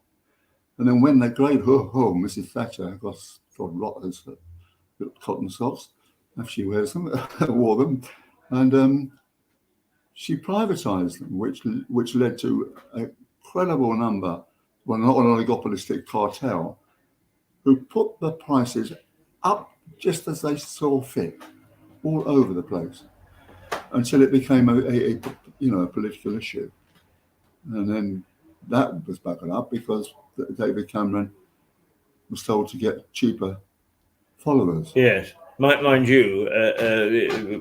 And then when the great Mrs. Thatcher got rotters cotton socks, if she wears them, wore them, and she privatised them, which led to a credible number, well, not an oligopolistic cartel, who put the prices up just as they saw fit, all over the place, until it became a political issue, and then that was back up because David Cameron was told to get cheaper followers. Yes. Mind you,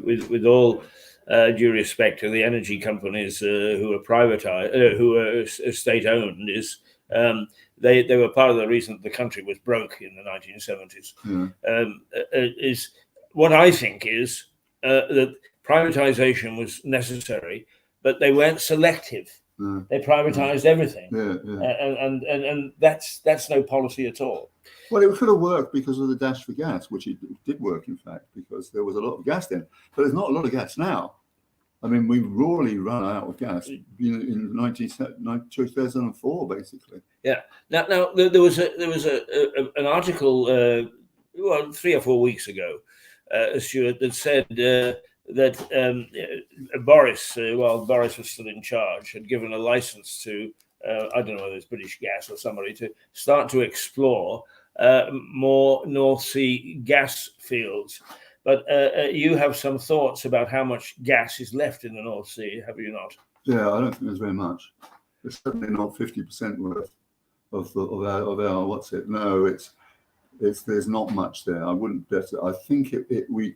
with all due respect to the energy companies who are privatized, who are state owned, they were part of the reason that the country was broke in the 1970s. Is what I think is that privatization was necessary, but they weren't selective. They privatized everything, and that's no policy at all. Well, it could have worked because of the dash for gas, which it did work, in fact, because there was a lot of gas then. But there's not a lot of gas now. I mean, we've really run out of gas in 2004, basically. Yeah. Now there was an article, 3 or 4 weeks ago, Stuart, that said that Boris, while Boris was still in charge, had given a license to I don't know whether it's British Gas or somebody to start to explore more North Sea gas fields. But you have some thoughts about how much gas is left in the North Sea, have you not? Yeah, I don't think there's very much. It's certainly not 50% worth of our what's it? No, it's there's not much there. I wouldn't bet it. I think we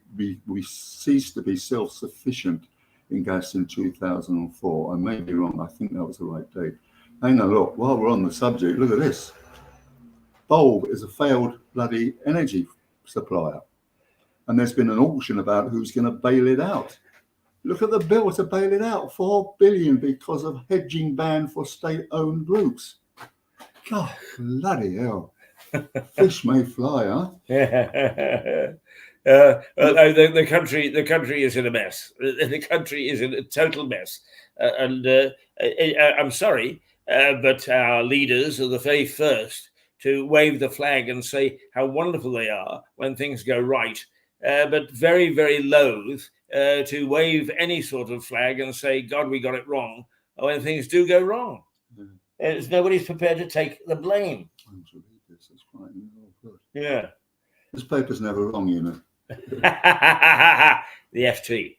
ceased to be self-sufficient in gas in 2004. I may be wrong. I think that was the right date. Hang on, look. While we're on the subject, look at this. Bulb is a failed bloody energy supplier. And there's been an auction about who's going to bail it out. Look at the bill to bail it out, $4 billion because of hedging ban for state-owned groups. God, bloody hell. Fish may fly, huh? The country is in a mess. The country is in a total mess. I'm sorry, but our leaders are the very first to wave the flag and say how wonderful they are when things go right. But very, very loath to wave any sort of flag and say, God, we got it wrong, when things do go wrong. Nobody's prepared to take the blame. That's quite good. Yeah. This paper's never wrong, you know. The FT.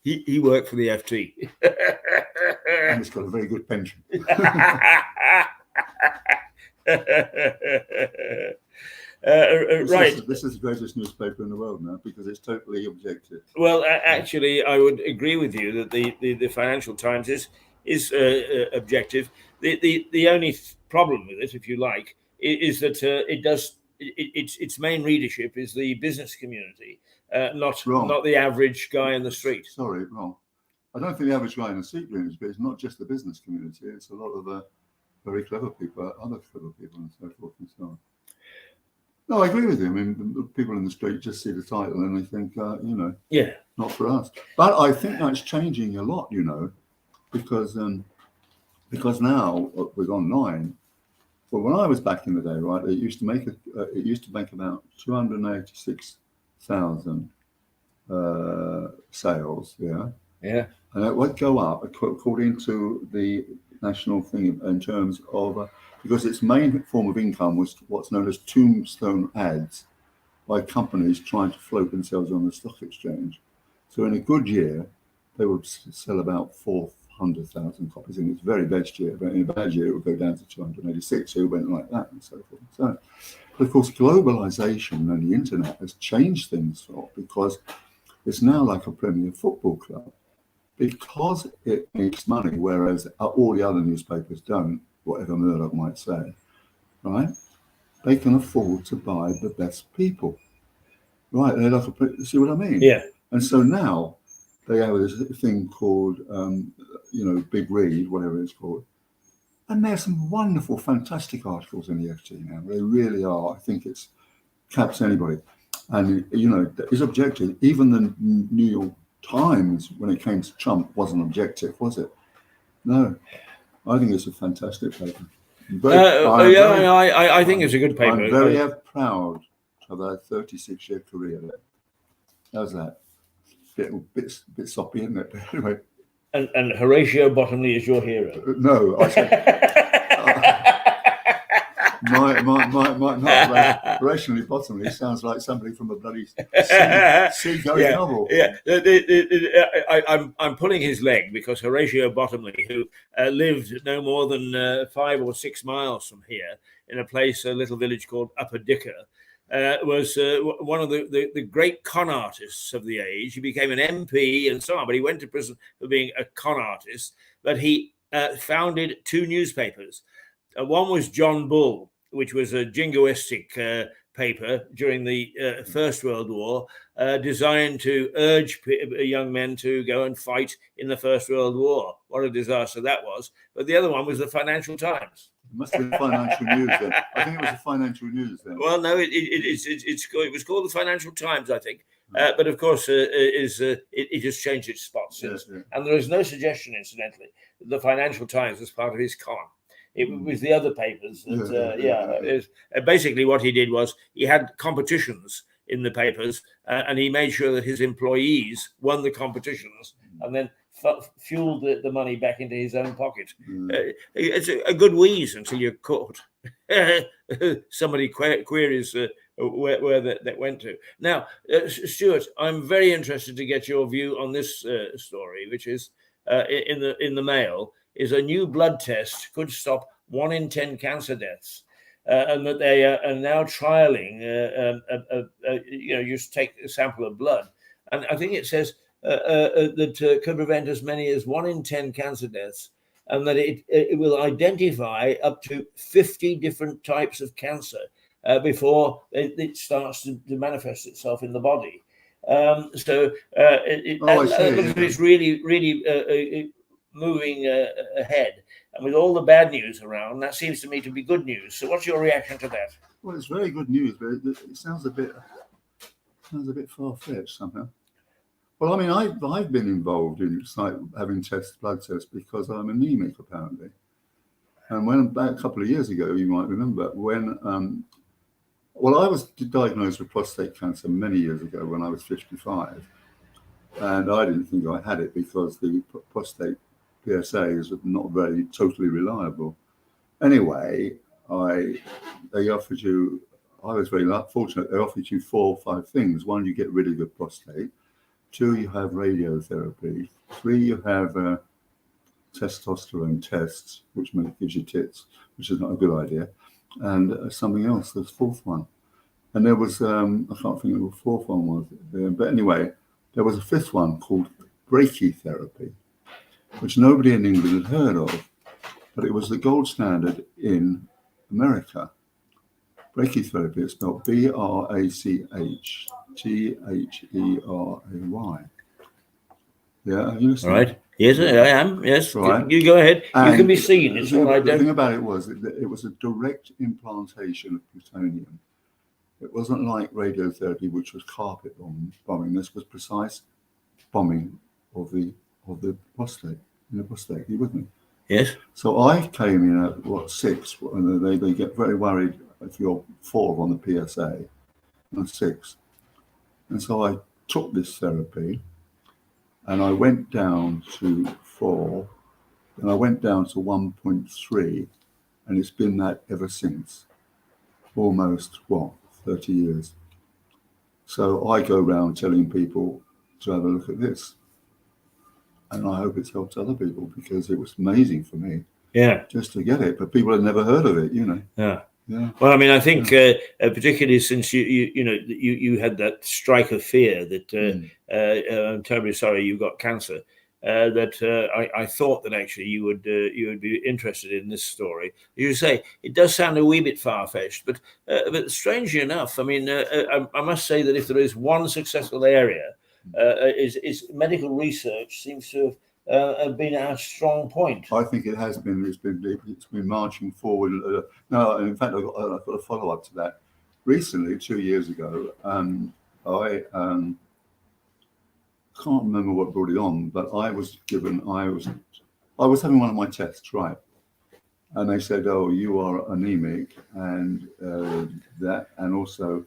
He worked for the FT. And it's got a very good pension. Right. This is the greatest newspaper in the world now because it's totally objective. Well, actually, I would agree with you that the Financial Times is objective. The only problem with it, if you like, is that its main readership is the business community, not the average guy in the street. Sorry, wrong. I don't think the average guy in the street reads, but it's not just the business community. It's a lot of very clever people, other clever people, and so forth and so on. No, I agree with you. I mean, the people in the street just see the title and they think, yeah, not for us. But I think that's changing a lot, because now with online. Well, when I was back in the day, right, it used to make about 286,000 sales, yeah, and it would go up according to the national thing in terms of because its main form of income was what's known as tombstone ads by companies trying to float themselves on the stock exchange. So in a good year, they would sell about 400,000 copies in its very best year, but in a bad year it would go down to 286. So it went like that and so forth. So, but of course, globalization and the internet has changed things because it's now like a Premier Football Club because it makes money, whereas all the other newspapers don't. Whatever Murdoch might say, right? They can afford to buy the best people, right? They're like see what I mean? Yeah. And so now they have this thing called, Big Read, whatever it's called. And there's some wonderful, fantastic articles in the FT now. They really are. I think it's caps anybody. And, it's objective. Even the New York Times, when it came to Trump, wasn't objective, was it? No. I think it's a fantastic paper. I think it's a good paper. I'm very proud of a 36-year career there. How's that? Bit soppy, isn't it? Anyway. And Horatio Bottomley is your hero. No, I said rationally Bottomley sounds like somebody from a bloody seagoing novel. Yeah, I'm pulling his leg because Horatio Bottomley, who lived no more than 5 or 6 miles from here in a little village called Upper Dicker, was one of the great con artists of the age. He became an MP and so on, but he went to prison for being a con artist. But he founded two newspapers. One was John Bull, which was a jingoistic paper during the First World War, designed to urge young men to go and fight in the First World War. What a disaster that was. But the other one was the Financial Times. It must have been Financial News then. I think it was the Financial News then. Well, no, it was called the Financial Times, I think. But of course, it has changed its spot since. Yeah. And there is no suggestion, incidentally, that the Financial Times was part of his con. It was the other papers that, basically what he did was he had competitions in the papers, and he made sure that his employees won the competitions and then fueled the money back into his own pocket. It's a good wheeze until you're caught. Somebody queries where that went to. Now, Stuart, I'm very interested to get your view on this story, which is in the Mail, is a new blood test could stop 1 in 10 cancer deaths. And that they are now trialing, you just take a sample of blood. And I think it says that could prevent as many as 1 in 10 cancer deaths, and that it will identify up to 50 different types of cancer before it starts to manifest itself in the body. It's really moving ahead. And with all the bad news around, that seems to me to be good news. So what's your reaction to that? Well, it's very good news, but it sounds a bit far-fetched somehow. Well, I mean, I've been involved in having blood tests because I'm anemic, apparently. And when about a couple of years ago, you might remember, when I was diagnosed with prostate cancer many years ago when I was 55, and I didn't think I had it because the prostate PSA is not very totally reliable. Anyway, they offered you. I was very fortunate. They offered you 4 or 5 things. 1, you get rid of your prostate. 2, you have radiotherapy. 3, you have testosterone tests, which gives you tits, which is not a good idea. And something else, the 4th one. And there was, I can't think of what the 4th one was. But anyway, there was a 5th one called brachytherapy, which nobody in England had heard of. But it was the gold standard in America. Brachytherapy is spelled BRACHTHERAY. Yeah, are you listening? All right. Yes, I am. Yes. Right. You go ahead. And you can be seen. It's all I the don't. thing about it was that it was a direct implantation of plutonium. It wasn't like radiotherapy, which was carpet bombing. This was precise bombing of the prostate. In the prostate. Are you with me? Yes. So I came in at 6, and they get very worried if you're 4 on the PSA, and 6. And so I took this therapy, and I went down to 4, and I went down to 1.3, and it's been that ever since. Almost 30 years. So I go around telling people to have a look at this. And I hope it's helped other people because it was amazing for me. Yeah. Just to get it. But people had never heard of it, Yeah. Yeah. Well, I mean, I think particularly since you had that strike of fear that I'm terribly sorry you got cancer. I thought that actually you would be interested in this story. You say it does sound a wee bit far-fetched, but strangely enough, I mean, I must say that if there is one successful area, is medical research seems to have been our strong point. I think it has been. It's been marching forward. No, in fact, I've got a follow-up to that. Recently, 2 years ago, I can't remember what brought it on, but I was having one of my tests, right? And they said, "Oh, you are anemic, and also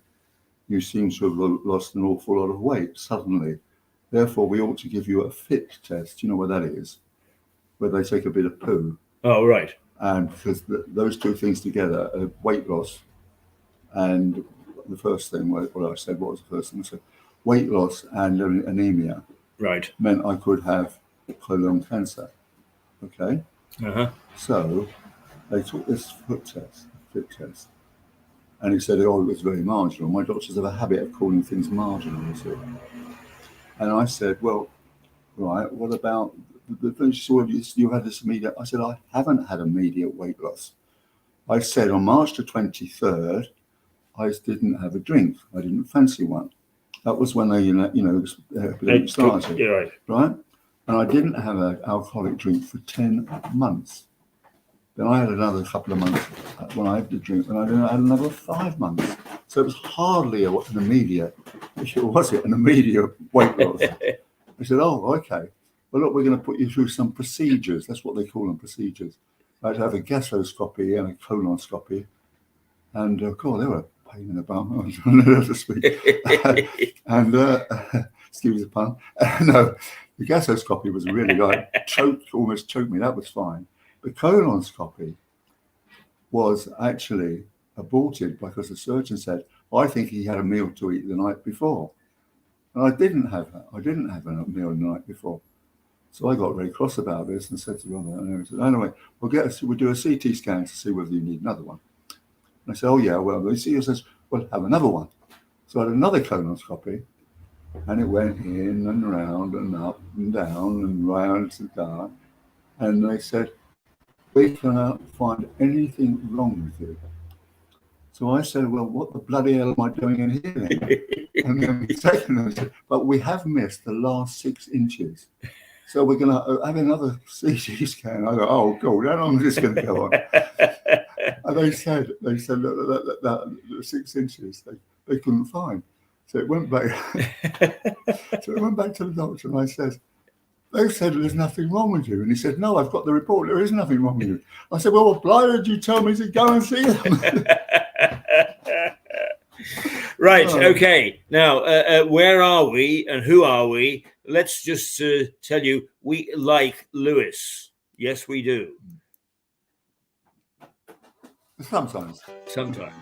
you seem to have lost an awful lot of weight suddenly. Therefore, we ought to give you a fit test." You know what that is? Where they take a bit of poo. Oh, right. And because those 2 things together, weight loss, and the first thing, what I said, what was the first thing? I said, weight loss and anemia. Right. Meant I could have colon cancer. Okay. Uh-huh. So they took this fit test, And he said, oh, it was very marginal. My doctors have a habit of calling things marginal, you see. And I said, well, right, what about the thing? She said, well, you had this immediate. I said, I haven't had immediate weight loss. I said on March the 23rd, I didn't have a drink. I didn't fancy one. That was when they, epidemic started, You're right. right? And I didn't have an alcoholic drink for 10 months. Then I had another couple of months when I had the drink, and I had another 5 months. So it was hardly an immediate, if it was an immediate weight loss. I said, oh, okay. Well, look, we're going to put you through some procedures. That's what they call them, procedures. I had to have a gastroscopy and a colonoscopy. And, God, they were a pain in the bum. I was unable to speak. And, excuse the pun. No, the gastroscopy was really almost choked me. That was fine. The colonoscopy was actually aborted because the surgeon said, I think he had a meal to eat the night before. And I didn't have that. I didn't have a meal the night before. So I got very cross about this and said to Robert, and I said, anyway, we'll do a CT scan to see whether you need another one. And I said, oh yeah, well, the CT says, well, have another one. So I had another colonoscopy, and it went in and round and up and down and round and down. And they said, we cannot find anything wrong with you. So I said, well, what the bloody hell am I doing in here then? And then the second said, but we have missed the last 6 inches. So we're going to have another CT scan. I go, oh, God, how long is this going to go on? And they said that the 6 inches they couldn't find. So it went back. So it went back to the doctor, and I said, they said there's nothing wrong with you. And he said, no, I've got the report. There is nothing wrong with you. I said, well, why did you tell me to go and see them? Right. Okay. Now, where are we and who are we? Let's just tell you, we like Lewis. Yes, we do. Sometimes. Sometimes.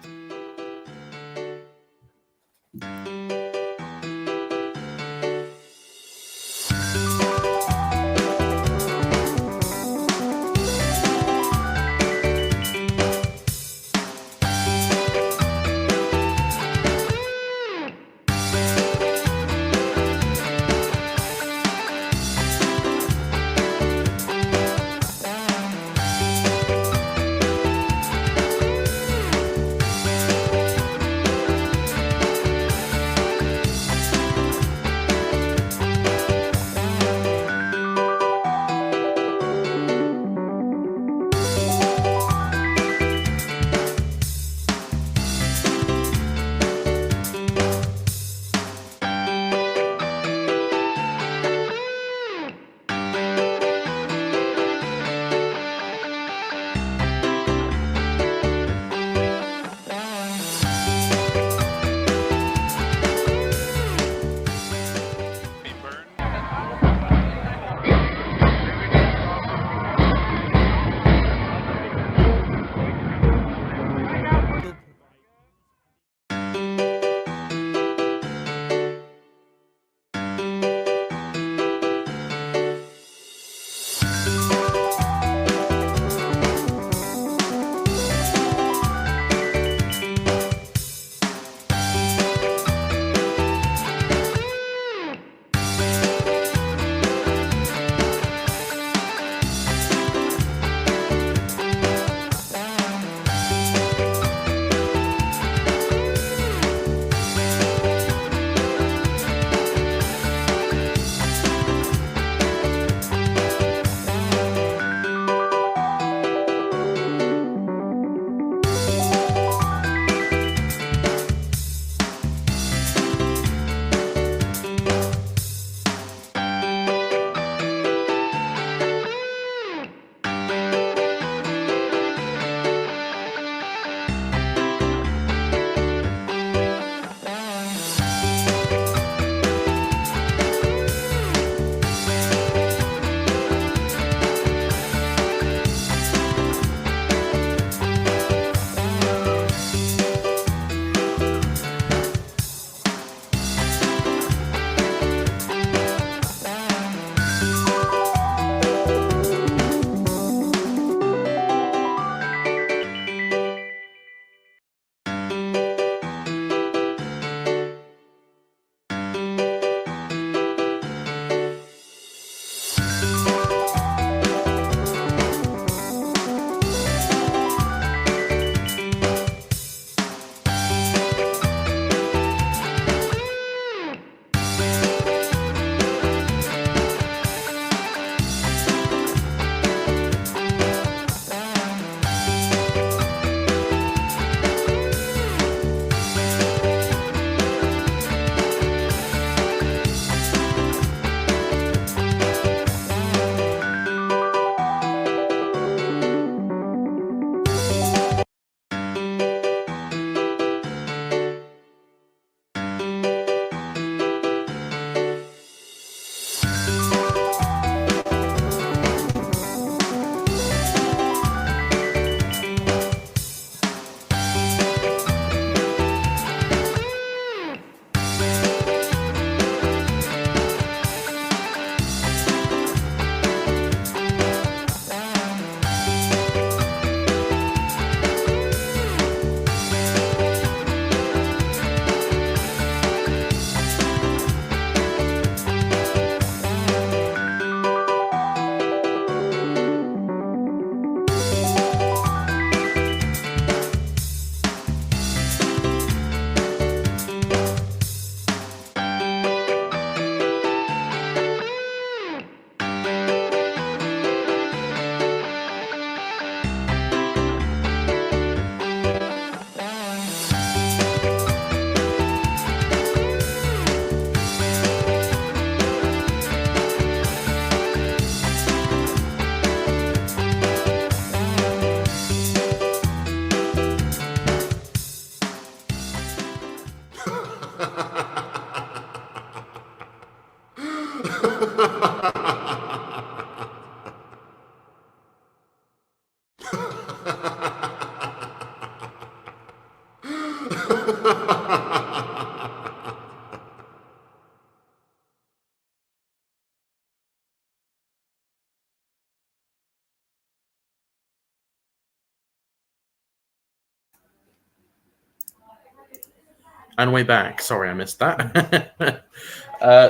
And we're back. Sorry, I missed that.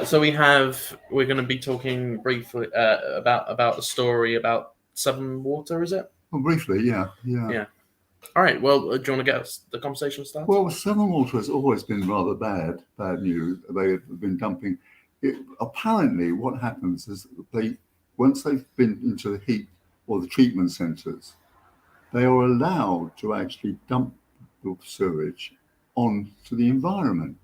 So we're going to be talking briefly about a story about Southern Water, is it? Well, briefly, yeah. All right. Well, do you want to get the conversation started? Well, Southern Water has always been rather bad news. They have been dumping. Apparently, what happens is once they've been into the heat or the treatment centres, they are allowed to actually dump the sewage onto the environment,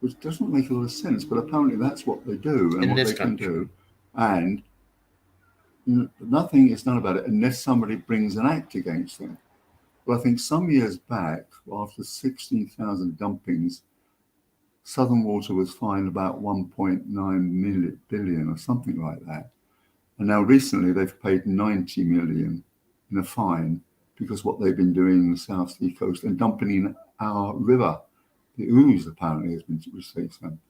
which doesn't make a lot of sense. But apparently, that's what they do and what they can do, and nothing is done about it unless somebody brings an act against them. Well, I think some years back, after 16,000 dumpings, Southern Water was fined about 1.9 billion or something like that. And now recently they've paid 90 million in a fine because what they've been doing in the South Sea coast and dumping in our river. The Ouse apparently has been received some.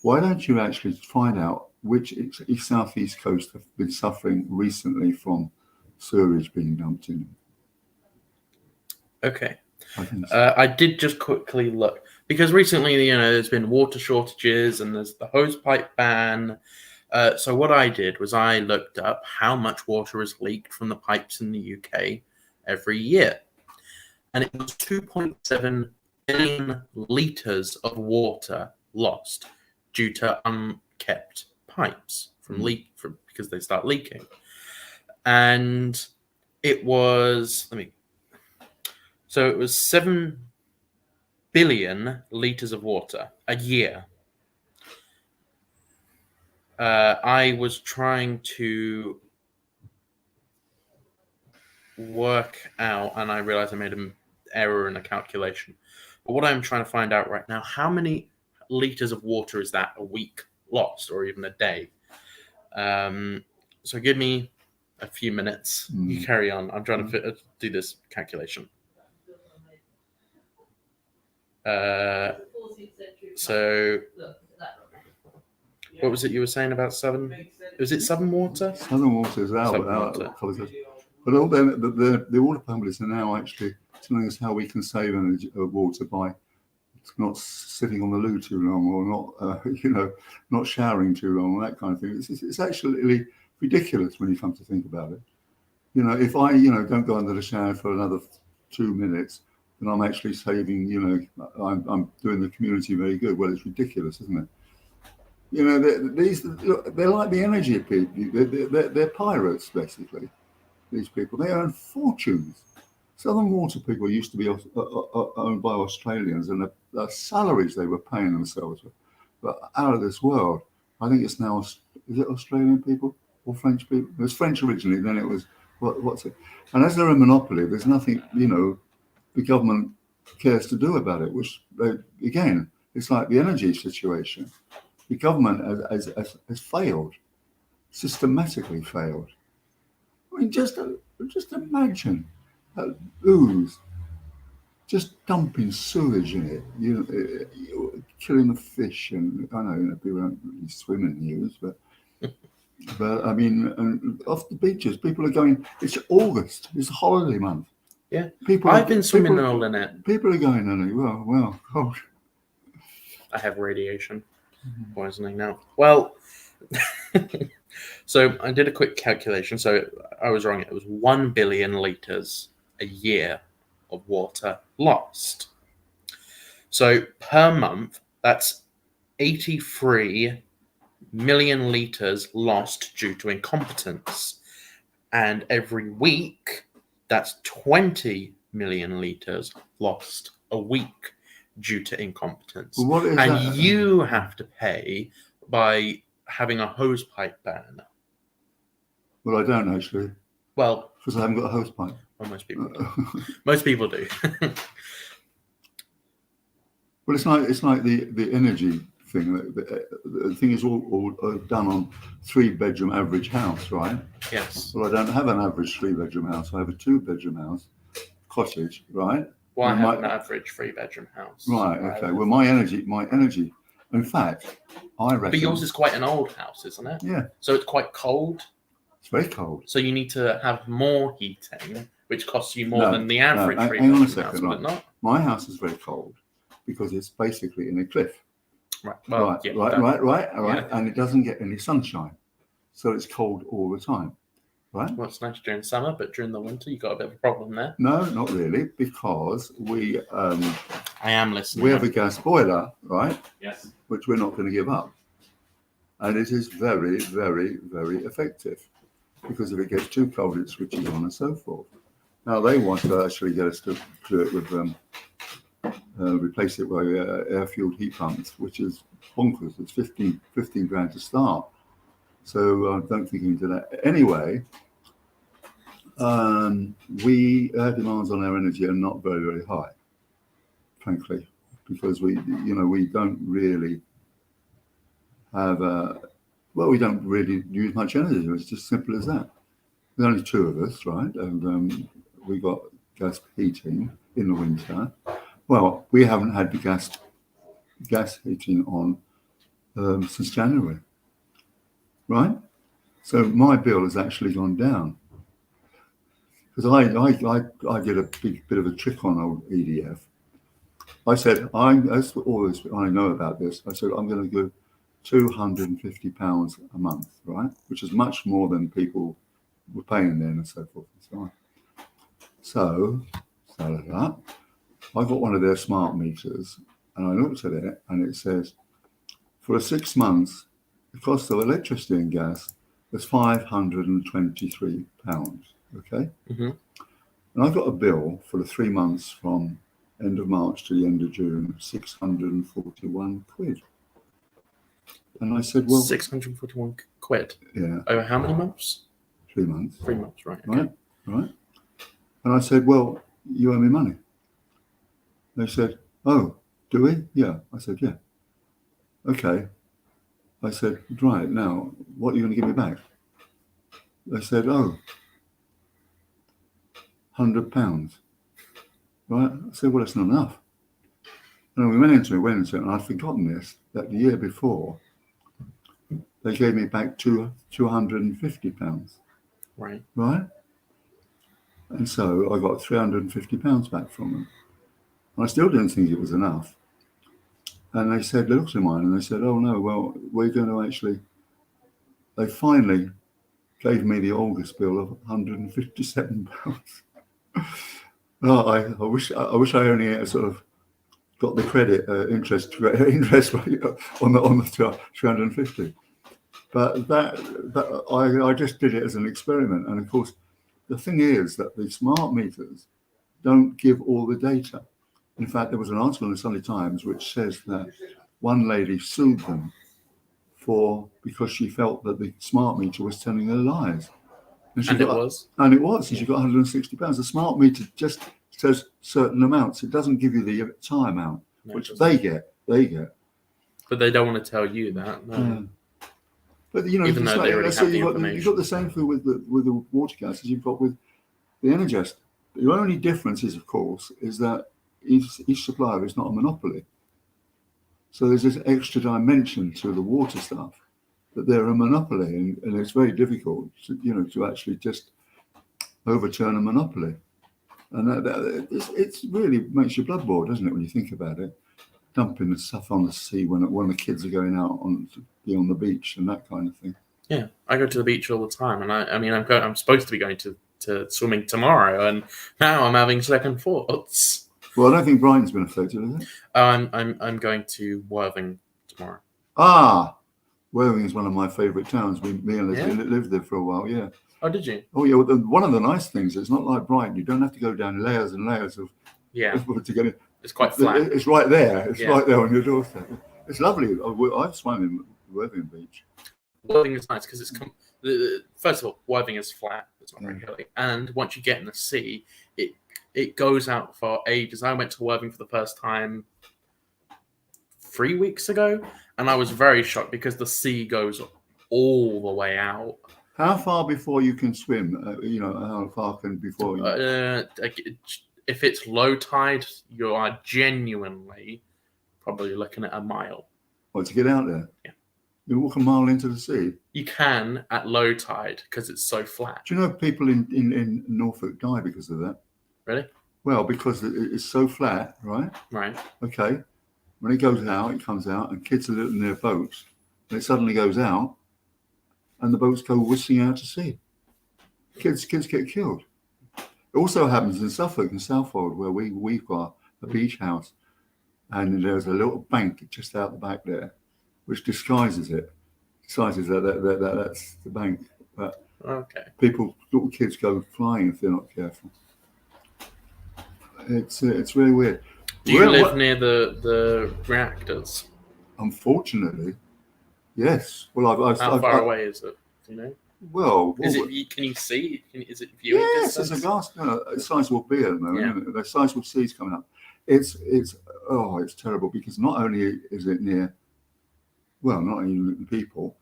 Why don't you actually find out which South East coast have been suffering recently from sewage being dumped in? Okay. I think so. I did just quickly look because recently, there's been water shortages and there's the hose pipe ban. So what I did was I looked up how much water is leaked from the pipes in the UK every year, and it was 2.7 billion litres of water lost due to unkept pipes because they start leaking, and it was So it was 7 billion litres of water a year. I was trying to work out, and I realized I made an error in a calculation. But what I'm trying to find out right now, how many litres of water is that a week lost, or even a day? So give me a few minutes. You carry on. I'm trying to do this calculation. So what was it you were saying about Southern? Was it Southern Water? Southern Water is out. But all the water companies are now actually telling us how we can save energy water by not sitting on the loo too long, or not not showering too long, that kind of thing. It's actually ridiculous when you come to think about it. If I don't go under the shower for another 2 minutes, then I'm actually saving. I'm doing the community very good. Well, it's ridiculous, isn't it? They're like the energy people. They're pirates, basically. These people, they earn fortunes. Southern Water people used to be owned by Australians, and the salaries they were paying themselves were out of this world. I think it's now, is it Australian people or French people? It was French originally, then it was, what's it? And as they're a monopoly, there's nothing, the government cares to do about it, which, again, it's like the energy situation. The government has failed, systematically failed. I mean, just imagine that Ouse just dumping sewage in it, killing the fish, and I know people don't really swim in the Ouse, but I mean, and off the beaches, people are going. It's August. It's a holiday month. Yeah, I've been swimming all in it. People are going, well, cold. I have radiation poisoning now. Well. So I did a quick calculation. So I was wrong. It was 1 billion litres a year of water lost. So per month, that's 83 million litres lost due to incompetence. And every week, that's 20 million litres lost a week due to incompetence. Well, and you have to pay by having a hose pipe ban. Well, I don't actually. Well, because I haven't got a hose pipe. Well, most people do. Most people do. Well, it's like the energy thing. The thing is all done on 3-bedroom average house, right? Yes. Well, I don't have an average 3-bedroom house. I have a 2-bedroom house, cottage, right? Well, I And have my- an average 3-bedroom house. Right. where I Okay. live. Well, my energy. In fact, I reckon. But yours is quite an old house, isn't it? Yeah, So it's quite cold. it's very cold. So you need to have more heating, which costs you more No, than the average hang on a 3-bedroom second, house, would it not? My house is very cold because it's basically in a cliff. Right. Well, right, yeah, right, that- right, right, all right, yeah. and it doesn't get any sunshine, so it's cold all the time, right? Well, it's nice during summer, but during the winter, you've got a bit of a problem there. No, not really, because we I am listening. have a gas boiler, right, Yes. which we're not going to give up, and it is very, very, very effective, because if it gets too cold, it switches on and so forth. Now they want to actually get us to do it with replace it by air-fueled heat pumps, which is bonkers. It's 15 grand to start. So I don't think you can do that. Anyway, our demands on our energy are not very, very high, frankly, because we don't really have we don't really use much energy. It's just simple as that. There's only 2 of us, right? And we got gas heating in the winter. Well, we haven't had the gas heating on since January, right? So my bill has actually gone down because I did a big bit of a trick on old EDF. I said that's all this I know about this. I said I'm going to give £250 a month, right, which is much more than people were paying then and so forth and so on. So that. I got one of their smart meters and I looked at it and it says for 6 months, the cost of electricity and gas was £523. Okay. Mhm. And I got a bill for the 3 months from end of March to the end of June, 641 quid. And I said, well, 641 quid. yeah, Over how many months? 3 months. 3 months, right? Okay. Right. And I said, well, you owe me money. They said, oh, do we? Yeah. I said, yeah. Okay. I said, right, now, what are you going to give me back? They said, oh, £100. Right? I said, well, that's not enough. And we went into it, and I'd forgotten this, that the year before, they gave me back £250. Right. Right? And so I got £350 back from them. And I still didn't think it was enough. And they said, they looked at mine and they said, oh no, well, we're going to actually, they finally gave me the August bill of £157. Oh, I wish I only sort of got the credit interest rate on the 350. But that I just did it as an experiment. And of course, the thing is that the smart meters don't give all the data. In fact, there was an article in the Sunday Times which says that one lady sued them because she felt that the smart meter was telling her lies. And And it was. And she got £160. The smart meter just says certain amounts. It doesn't give you the entire amount, No, which it doesn't. they get. But they don't want to tell you that. No. But you know, Even though they already so have the you've got the same thing with the water gas as you've got with the Energist. The only difference is, of course, is that each supplier is not a monopoly. So there's this extra dimension to the water stuff, that they're a monopoly, and it's very difficult, to actually just overturn a monopoly. And it really makes your blood boil, doesn't it, when you think about it? Dumping the stuff on the sea when the kids are going out to be on the beach and that kind of thing. Yeah, I go to the beach all the time, and I'm supposed to be going to swimming tomorrow, and now I'm having second thoughts. Well, I don't think Brighton's been affected, is it? I'm going to Worthing tomorrow. Ah, Worthing is one of my favourite towns. Me and Leslie Yeah? lived there for a while. Yeah. Oh, did you? Oh yeah. Well, one of the nice things, it's not like Brighton. You don't have to go down layers and layers of Yeah, to get it. it's quite flat. It's right there. It's Yeah. right there on your doorstep. It's lovely. I've swam in Worthing Beach. Worthing is nice because first of all, Worthing is flat. It's not very hilly, and once you get in the sea, it goes out for ages. I went to Worthing for the first time 3 weeks ago, and I was very shocked because the sea goes all the way out. How far before you can swim? How far can before you? if it's low tide, you are genuinely probably looking at a mile. What, to get out there? Yeah. You walk a mile into the sea. You can at low tide because it's so flat. Do you know people in Norfolk die because of that? Really? Well, because it's so flat, right? Right. Okay. When it goes out, it comes out, and kids are in their boats, and it suddenly goes out, and the boats go whistling out to sea. Kids get killed. It also happens in Suffolk and Southwold, where we've got a beach house, and there's a little bank just out the back there, which disguises it. Disguises that that's the bank. But Okay. little kids go flying if they're not careful. It's really weird. Do you live near the reactors? Unfortunately, yes. Well, How far away is it? Do you know? Well, Is it? Can you see? Is it viewing yes, distance? there's a gas. A sizable B at the moment. Yeah. Isn't it? There's sizable C's coming up. It's terrible because not only is it near, well, not only the people,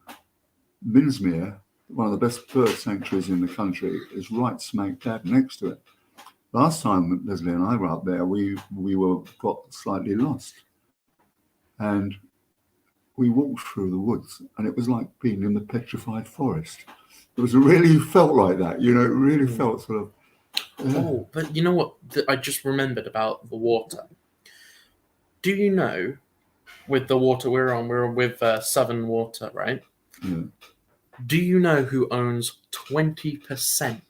Minsmere, one of the best bird sanctuaries in the country, is right smack dab next to it. Last time Leslie and I were up there, we got slightly lost, and we walked through the woods, and it was like being in the petrified forest. It really felt like that, you know. It really felt sort of. Oh, but you know what? I just remembered about the water. Do you know, with the water we're with Southern Water, right? Yeah. Do you know who owns 20%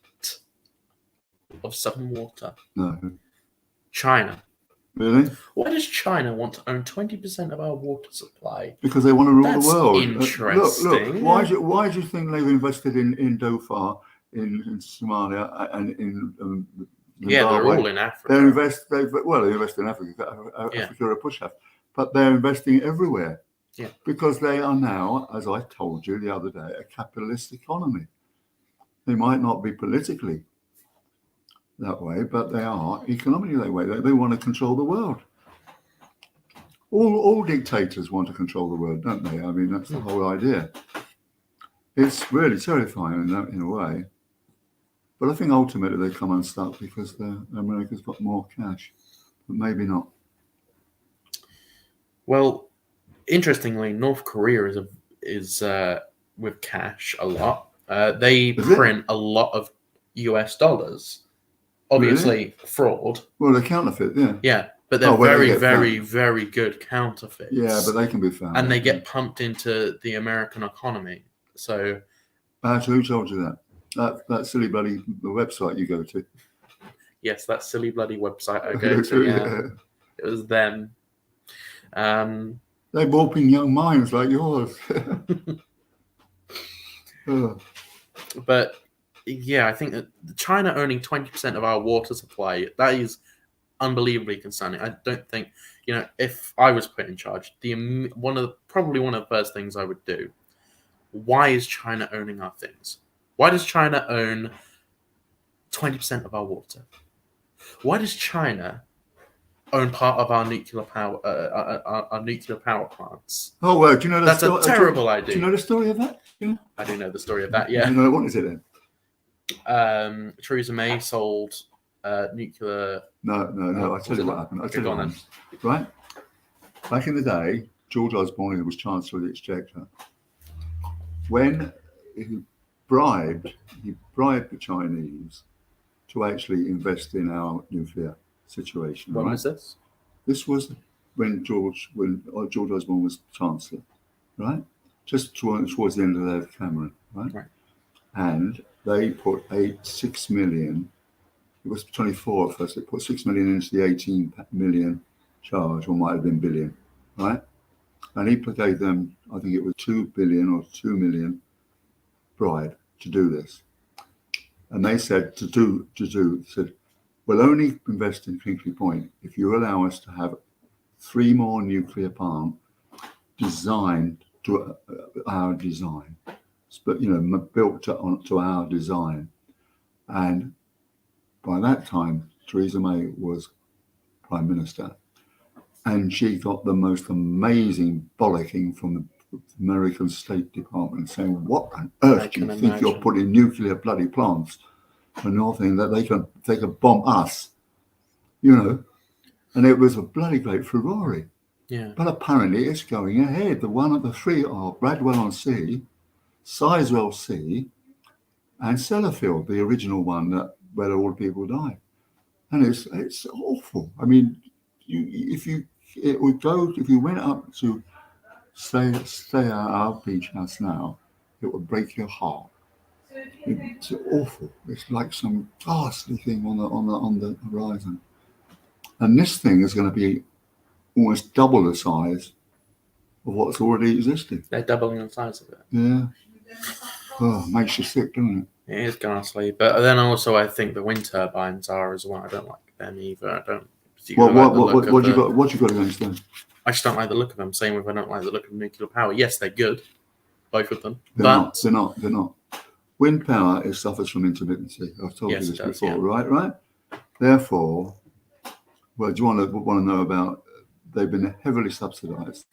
of Southern Water? No, China. really? Why does China want to own 20% of our water supply? Because they want to rule That's the world. interesting. Look. Why do you think they've invested in Dhofar, in Somalia, and in Yeah, they're Zimbabwe? all in Africa. They invest in Africa. Africa are a push have, but they're investing everywhere. Yeah. Because they are now, as I told you the other day, a capitalist economy. They might not be politically that way, but they are economically that way. They want to control the world. All dictators want to control the world, don't they? I mean, that's the whole idea. It's really terrifying in a way. But I think ultimately they come unstuck because America's got more cash, but maybe not. Well, interestingly, North Korea is with cash a lot. They Is it? print a lot of US dollars. Obviously, fraud. Well, they counterfeit, yeah. Yeah, but they're Oh, well, they very, get very, found. very good counterfeits. Yeah, but they can be found. and they get pumped into the American economy. So, Who told you that? That silly bloody website you go to. yes, that silly bloody website I go to. Yeah, it was them. They're warping young minds like yours. But yeah, I think that China owning 20% of our water supply, that is unbelievably concerning. I don't think, if I was put in charge, probably one of the first things I would do. Why is China owning our things? Why does China own 20% of our water? Why does China own part of our nuclear power, our nuclear power plants? Oh well, do you know That's a terrible idea? Do you know the story of that? I do know the story of that. Yeah. What is it then? Theresa May sold nuclear. No. I tell you what happened. Okay, go on then. Right. Back in the day, George Osborne was Chancellor of the Exchequer. When he bribed the Chinese to actually invest in our nuclear situation. When right? was this? This was when George Osborne was Chancellor, right? Just towards the end of their Cameron, right? Right. And they put 6 million. It was 24 at first. They put 6 million into the 18 million charge, or might have been billion, right? And he gave them, I think it was 2 billion or 2 million bribe to do this. And they said said, we'll only invest in Hinkley Point if you allow us to have 3 more nuclear plants designed to our design, but built to our design. And by that time, Theresa May was Prime Minister, and she got the most amazing bollocking from the American State Department saying, "What on earth do you think you're putting nuclear bloody plants for nothing that they can bomb us?" you know, and it was a bloody great Ferrari. Yeah. But apparently it's going ahead. The one of the three are Bradwell-on-Sea, Sizewell-Sea, and Sellafield, the original one where all the people died. And it's awful. I mean, if you went up to stay at our beach house now, it would break your heart. It's awful. It's like some ghastly thing on the horizon. And this thing is going to be almost double the size of what's already existing. They're doubling the size of it. Yeah. Oh, makes you sick, doesn't it? It is ghastly. But then also I think the wind turbines are as well. I don't like them either. I don't. What you got against them? I just don't like the look of them. Same with I don't like the look of nuclear power. Yes, they're good, both of them. They're not. Wind power suffers from intermittency. I've told you this before, yeah. Right? Therefore, well, do you want to know about? They've been heavily subsidised.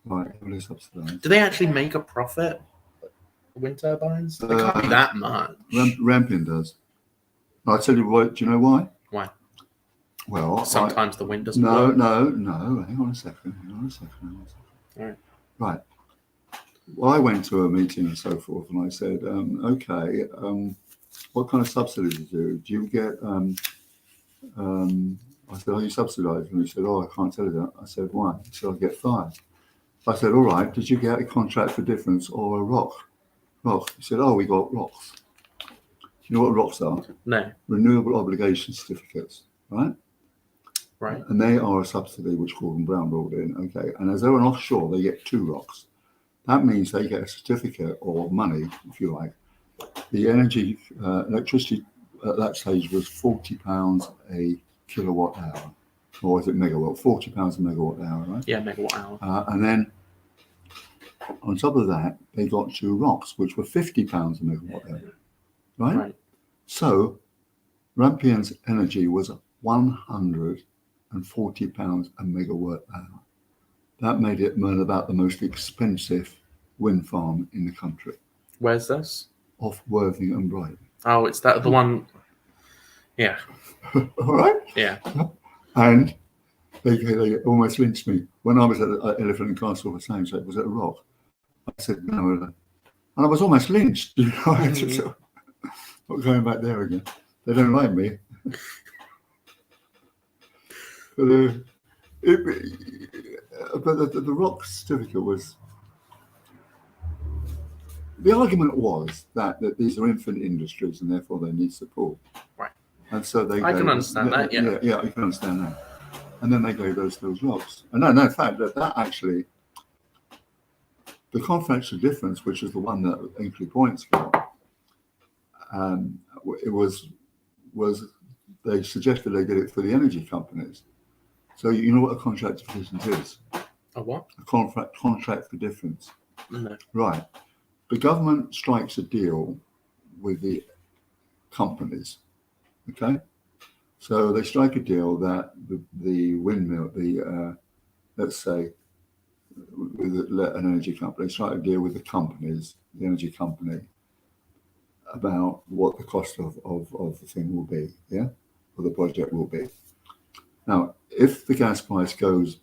Right, heavily subsidised. Do they actually make a profit? Wind turbines? They can't be that much. Rampion does. I'll tell you what. Do you know why? Why? Well, sometimes the wind doesn't work. No. Hang on a second. All right. Right. Well, I went to a meeting and so forth, and I said, okay, what kind of subsidies do you get? I said, are you subsidised? And he said, I can't tell you that. I said, why? He said, I get fired. I said, all right, did you get a contract for difference or a rock? He said, we got rocks. You know what rocks are? No. Renewable obligation certificates, right? Right. And they are a subsidy which Gordon Brown brought in, okay? And as they're an offshore, they get 2 rocks. That means they get a certificate or money, if you like. The electricity at that stage was £40 a kilowatt hour, or is it megawatt? £40 a megawatt hour, right? Yeah, megawatt hour. And then on top of that, they got 2 rocks, which were £50 a megawatt hour, right? So Rampion's energy was £140 a megawatt hour. That made it about the most expensive wind farm in the country. Where's this? Off Worthing and Brighton. Oh, it's the one. Yeah. All right. Yeah. And they almost lynched me when I was at Elephant and Castle for saying so. Was it a rock? I said no, and I was almost lynched. You know, not going back there again. They don't like me. But the rock certificate was. The argument was that these are infant industries and therefore they need support. Right. And so I can understand that. Yeah. Yeah, you can understand that. And then they gave those rocks. And no, in fact, that actually, the confidential difference, which is the one that Hinkley Point's got, it was they suggested they did it for the energy companies. So you know what a contract for difference is? A what? A contract for difference. No. Right. The government strikes a deal with the companies, okay? So they strike a deal that the windmill, let's say, with an energy company, they strike a deal with the companies, the energy company, about what the cost of the thing will be, yeah? Or the project will be. Now, if the gas price goes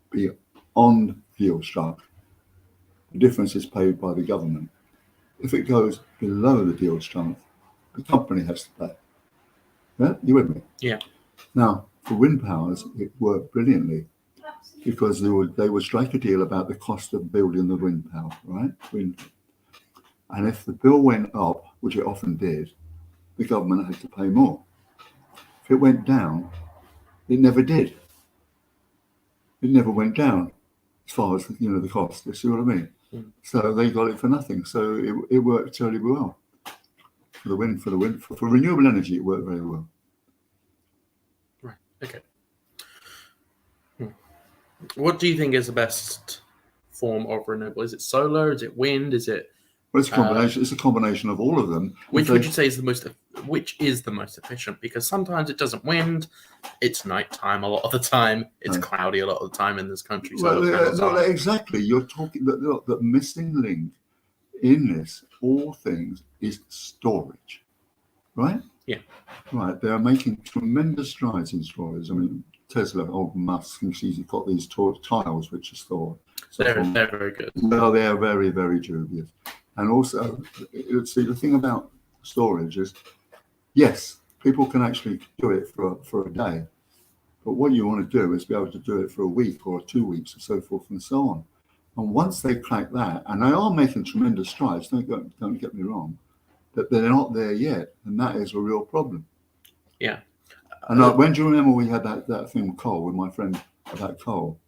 beyond deal struck, the difference is paid by the government. If it goes below the deal strength, the company has to pay. Yeah, you with me? Yeah. Now, for wind powers, it worked brilliantly because they would strike a deal about the cost of building the wind power, right? And if the bill went up, which it often did, the government had to pay more. If it went down, it never did. It never went down as far as the cost. You see what I mean? Mm. So they got it for nothing. So it worked terribly well for renewable energy. It worked very well. Right. Okay. What do you think is the best form of renewable? Is it solar? Is it wind? Is it? Well, it's a combination. It's a combination of all of them. Which would you say is the most? Which is the most efficient? Because sometimes it doesn't wind. It's nighttime a lot of the time. It's cloudy a lot of the time in this country. So exactly. You're talking the missing link in this all things is storage, right? Yeah. Right, they are making tremendous strides in storage. I mean, Tesla, old Musk, he's got these tiles which are stored. So They're very good. well, they are very, very dubious. And also, see, the thing about storage is, yes, people can actually do it for a day. But what you want to do is be able to do it for a week or 2 weeks or so forth and so on. And once they crack that, and they are making tremendous strides, don't get me wrong, but they're not there yet. And that is a real problem. Yeah. And when do you remember we had that thing with coal, with my friend about coal?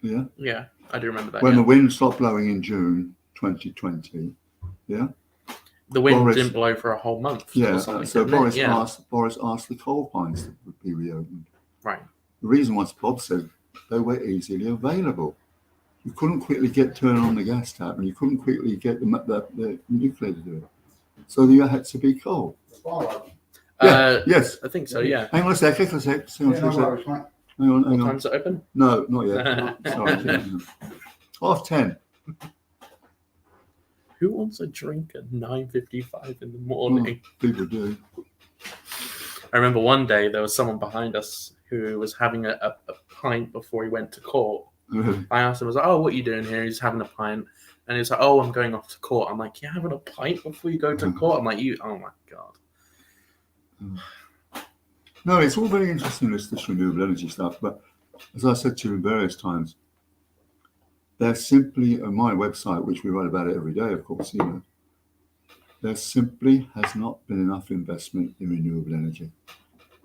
Yeah? Yeah, I do remember that. When the wind stopped blowing in June 2020, yeah? The wind didn't blow for a whole month. Yeah, or something, so didn't it? Boris asked the coal pines to be reopened. Right. The reason was Bob said they were easily available. You couldn't quickly turn on the gas tap, and you couldn't quickly get the nuclear to do it. So you had to be coal. Yes. I think so, yeah. Hang on a sec. Hang on. What time's it open? No, not yet. Sorry. 10:30. Who wants a drink at 9:55 in the morning? People do. I remember one day there was someone behind us who was having a pint before he went to court. I asked him, I was like, oh, what are you doing here? He's having a pint. And he was like, oh, I'm going off to court. I'm like, you're having a pint before you go to court? I'm like, oh my God. No, it's all very interesting, this renewable energy stuff. But as I said to you various times, there's simply, on my website, which we write about it every day, of course, you know, there simply has not been enough investment in renewable energy.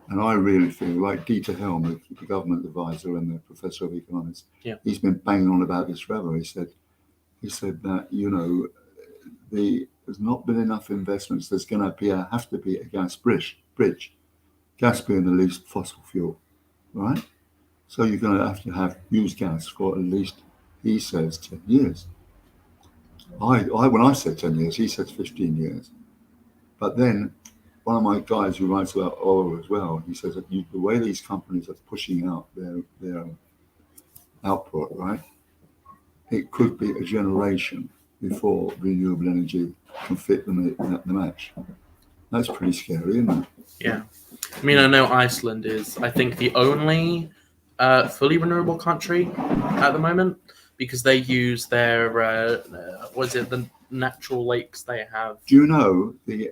And I really feel like Dieter Helm, the government advisor and the professor of economics, he's been banging on about this forever. He said that, you know, there's not been enough investments. There's going to have to be a gas bridge, gas being the least fossil fuel, right? So you're going to have used gas for at least, he says, 10 years. When I said 10 years, he said 15 years. But then one of my guys who writes about oil as well, he says that the way these companies are pushing out their output, right? It could be a generation before renewable energy can fit the match. That's pretty scary, isn't it? Yeah. I mean, I know Iceland is, I think, the only fully renewable country at the moment because they use their, the natural lakes they have. Do you know the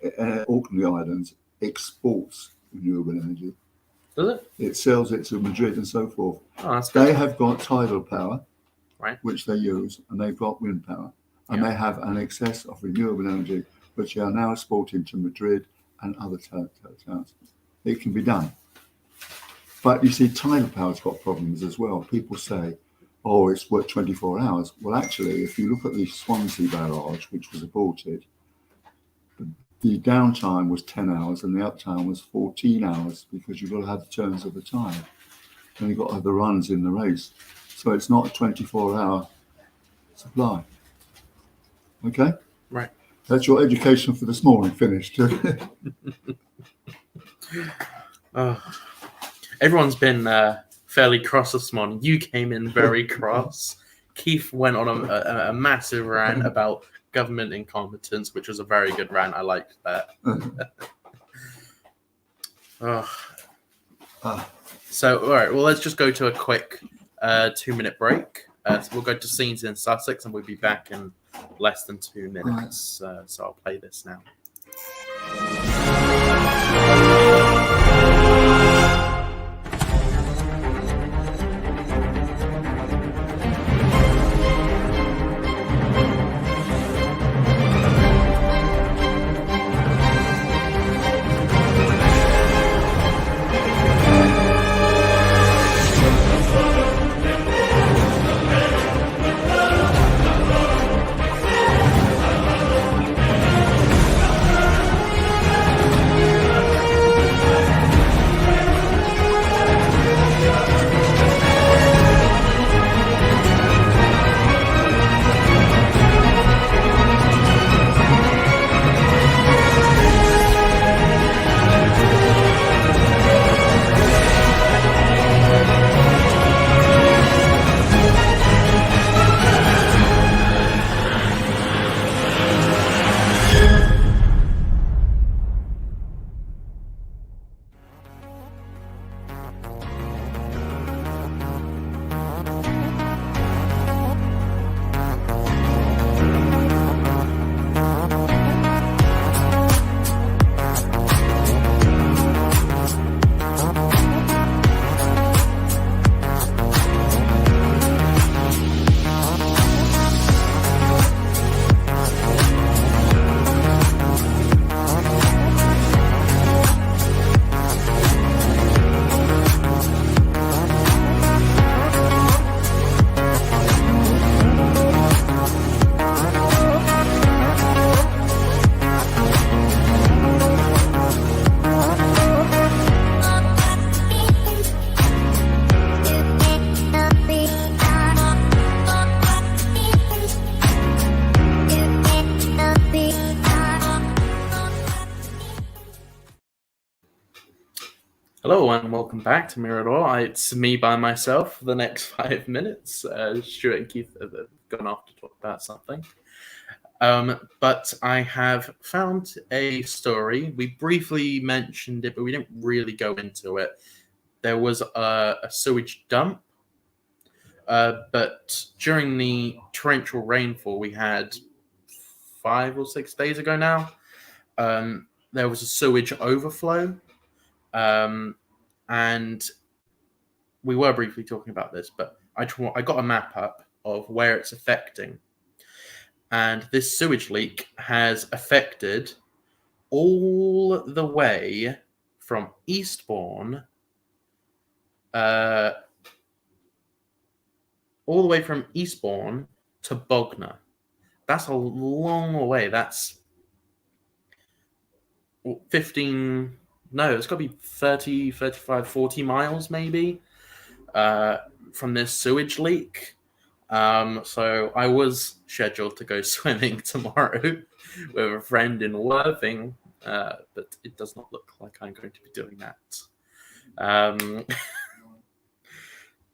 Orkney Islands exports renewable energy? Does it? It sells it to Madrid and so forth. Oh, that's good. They have got tidal power, right, which they use, and they've got wind power. And they have an excess of renewable energy, which they are now exporting to Madrid and other towns. It can be done. But you see, tidal power's got problems as well. People say, oh, it's worked 24 hours. Well, actually, if you look at the Swansea barrage, which was aborted, the downtime was 10 hours and the uptime was 14 hours because you've got to have the turns of the tide. And you've got to have the runs in the race. So it's not a 24-hour supply. Okay? Right. That's your education for this morning finished. Everyone's been fairly cross this morning. You came in very cross. Keith went on a massive rant about government incompetence, which was a very good rant. I liked that. So, all right. Well, let's just go to a quick 2-minute break. So we'll go to scenes in Sussex, and we'll be back in less than 2 minutes. So I'll play this now. Hello and welcome back to Mirador. It's me by myself for the next 5 minutes. Stuart and Keith have gone off to talk about something. But I have found a story. We briefly mentioned it, but we didn't really go into it. There was a sewage dump, but during the torrential rainfall we had 5 or 6 days ago now, there was a sewage overflow. And we were briefly talking about this, but I got a map up of where it's affecting. And this sewage leak has affected all the way from Eastbourne, to Bognor. That's a long way. That's 15... No, it's got to be 30, 35, 40 miles maybe from this sewage leak. So I was scheduled to go swimming tomorrow with a friend in Worthing, but it does not look like I'm going to be doing that.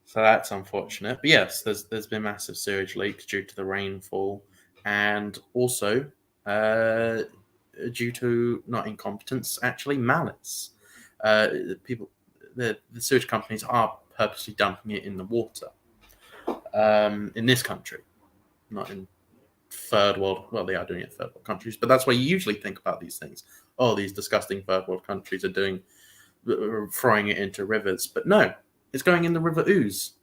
So that's unfortunate. But yes, there's been massive sewage leaks due to the rainfall, and also due to not incompetence, actually malice. The sewage companies are purposely dumping it in the water. In this country, not in third world. Well, they are doing it in third world countries, but that's where you usually think about these things. Oh, these disgusting third world countries are throwing it into rivers. But no, it's going in the River Ouse,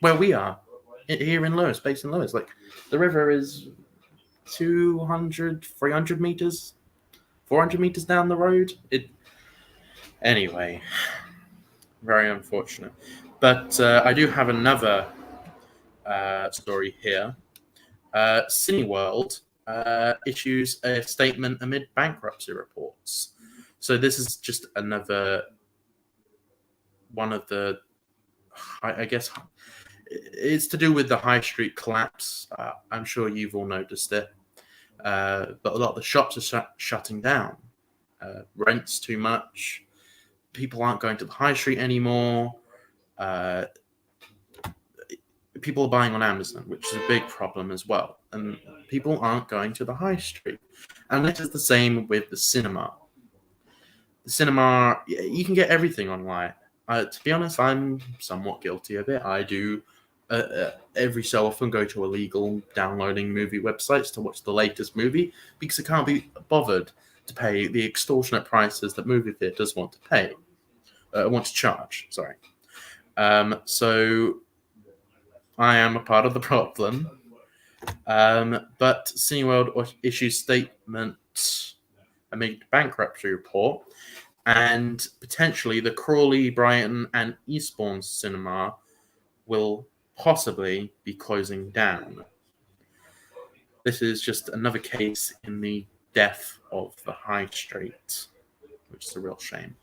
where we are, here in Lewes, based in Lewes. Like, the river is 200, 300 meters, 400 meters down the road. Anyway, very unfortunate. But I do have another story here. Cineworld issues a statement amid bankruptcy reports. So this is just another one of the, I guess, it's to do with the high street collapse. I'm sure you've all noticed it. But a lot of the shops are shutting down. Rent's too much. People aren't going to the high street anymore. People are buying on Amazon, which is a big problem as well. And people aren't going to the high street. And this is the same with the cinema. The cinema, you can get everything online. To be honest, I'm somewhat guilty of it. I do every so often go to illegal downloading movie websites to watch the latest movie because I can't be bothered to pay the extortionate prices that movie theaters want to charge. Sorry. So I am a part of the problem. But Cineworld issues statement amid bankruptcy report, and potentially the Crawley, Brighton, and Eastbourne cinema will possibly be closing down. This is just another case in the death of the high street, which is a real shame.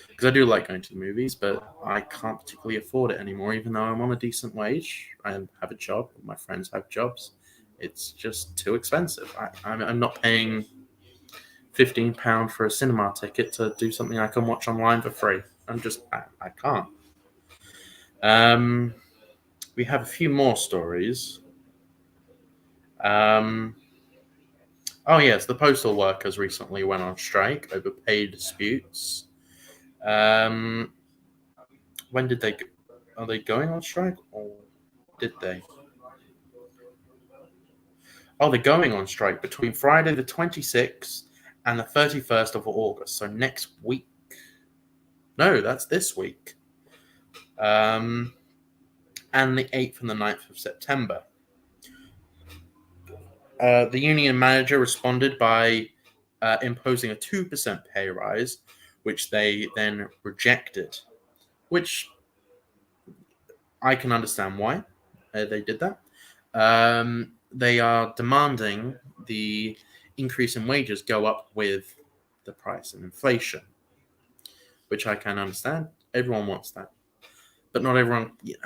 Because I do like going to the movies, but I can't particularly afford it anymore, even though I'm on a decent wage. I have a job. My friends have jobs. It's just too expensive. I'm not paying £15 for a cinema ticket to do something I can watch online for free. I can't. We have a few more stories. Oh yes, the postal workers recently went on strike over pay disputes. When did they? Are they going on strike, or did they? Oh, they're going on strike between Friday the 26th and the 31st of August. So next week. No, that's this week. And the 8th and the 9th of September. The union manager responded by imposing a 2% pay rise, which they then rejected, which I can understand why they did that. They are demanding the increase in wages go up with the price and inflation, which I can understand. Everyone wants that. But not everyone... Yeah.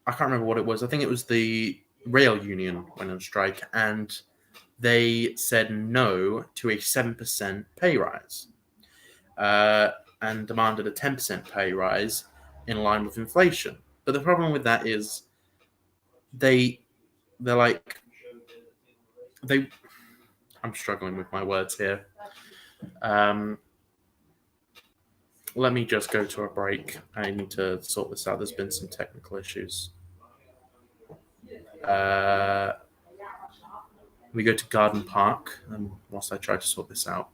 I can't remember what it was. I think it was the rail union went on strike, and they said no to a 7% pay rise and demanded a 10% pay rise in line with inflation. But the problem with that is they're like they. I'm struggling with my words here. Let me just go to a break. I need to sort this out. There's been some technical issues. We go to Garden Park, and whilst I try to sort this out.